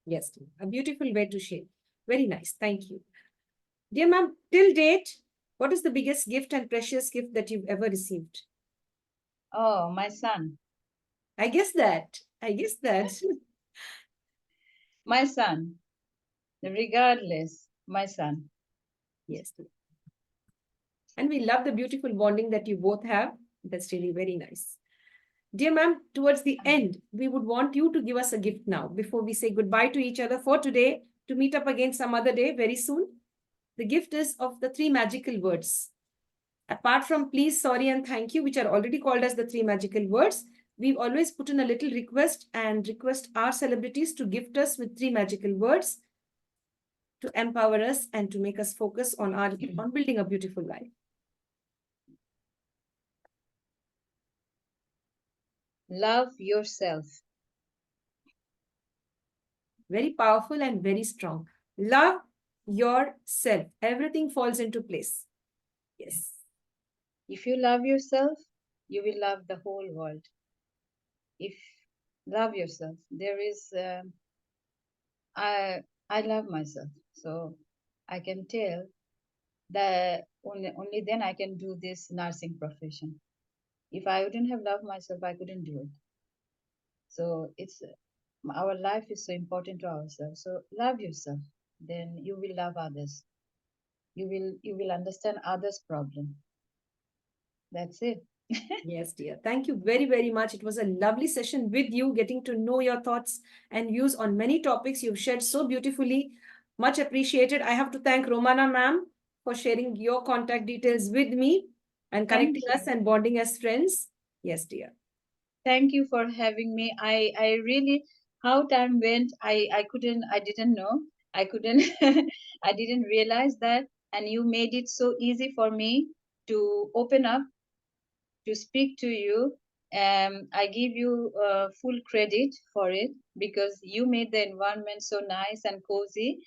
Yes, dear. A beautiful way to share. Very nice. Thank you. Dear ma'am, till date, what is the biggest gift and precious gift that you've ever received? Oh, my son. I guess that. I guess that. My son. Regardless, my son. Yes. And we love the beautiful bonding that you both have. That's really very nice. Dear ma'am, towards the end, we would want you to give us a gift now before we say goodbye to each other for today to meet up again some other day very soon. The gift is of the three magical words. Apart from please, sorry, and thank you, which are already called as the three magical words, we've always put in a little request and request our celebrities to gift us with three magical words to empower us and to make us focus on building a beautiful life. Love yourself. Very powerful and very strong. Love yourself. Everything falls into place. Yes. If you love yourself, you will love the whole world. If love yourself, there is I love myself, so I can tell that only then I can do this nursing profession. If I wouldn't have loved myself, I couldn't do it. So it's our life is so important to ourselves. So love yourself, then you will love others. You will understand others' problem. That's it. Yes, dear. Thank you very, very much. It was a lovely session with you, getting to know your thoughts and views on many topics you've shared so beautifully. Much appreciated. I have to thank Romana ma'am for sharing your contact details with me and Thank connecting us you. and bonding as friends. Yes, dear. Thank you for having me. I really, how time went, I didn't know. I couldn't, I didn't realize that. And you made it so easy for me to open up, to speak to you. I give you full credit for it because you made the environment so nice and cozy,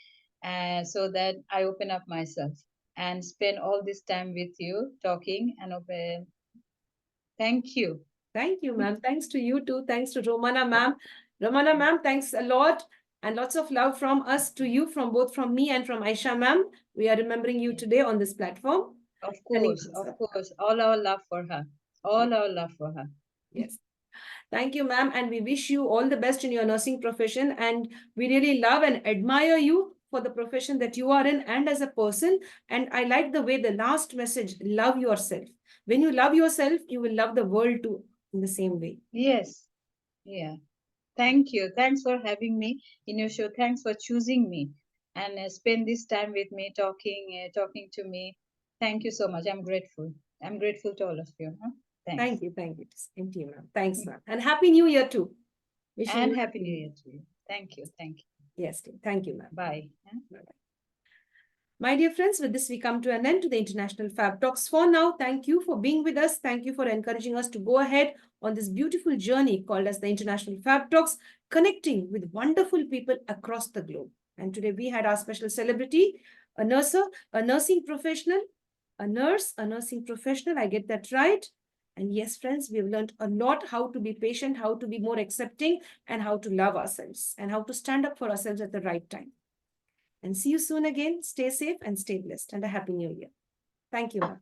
so that I open up myself and spend all this time with you talking and open. Thank you. Thank you, ma'am. Thanks to you too. Thanks to Romana ma'am. Romana ma'am, thanks a lot. And lots of love from us to you, from both from me and from Ayesha ma'am. We are remembering you today on this platform. Sending things Of up. course, all our love for her. All our love for her. Yes. Thank you, ma'am. And we wish you all the best in your nursing profession. And we really love and admire you for the profession that you are in and as a person. And I like the way the last message, love yourself. When you love yourself, you will love the world too in the same way. Yes. Yeah. Thank you. Thanks for having me in your show. Thanks for choosing me and spend this time with me talking to me. Thank you so much. I'm grateful. I'm grateful to all of you. Huh? Thanks. Thank you. Thank you. Same to you, ma'am. Thanks, ma'am. And Happy New Year too. Wishing And you Happy New Year to you. Thank you. Thank you. Yes, dear. Thank you, ma'am. Bye. Huh? Bye-bye. My dear friends, with this, we come to an end to the International Fab Talks. For now, thank you for being with us. Thank you for encouraging us to go ahead on this beautiful journey called as the International Fab Talks, connecting with wonderful people across the globe. And today we had our special celebrity, a nurse, a nursing professional, a nursing professional. I get that right. And yes, friends, we've learned a lot how to be patient, how to be more accepting, and how to love ourselves, and how to stand up for ourselves at the right time. And see you soon again. Stay safe and stay blessed, and a Happy New Year. Thank you, ma'am.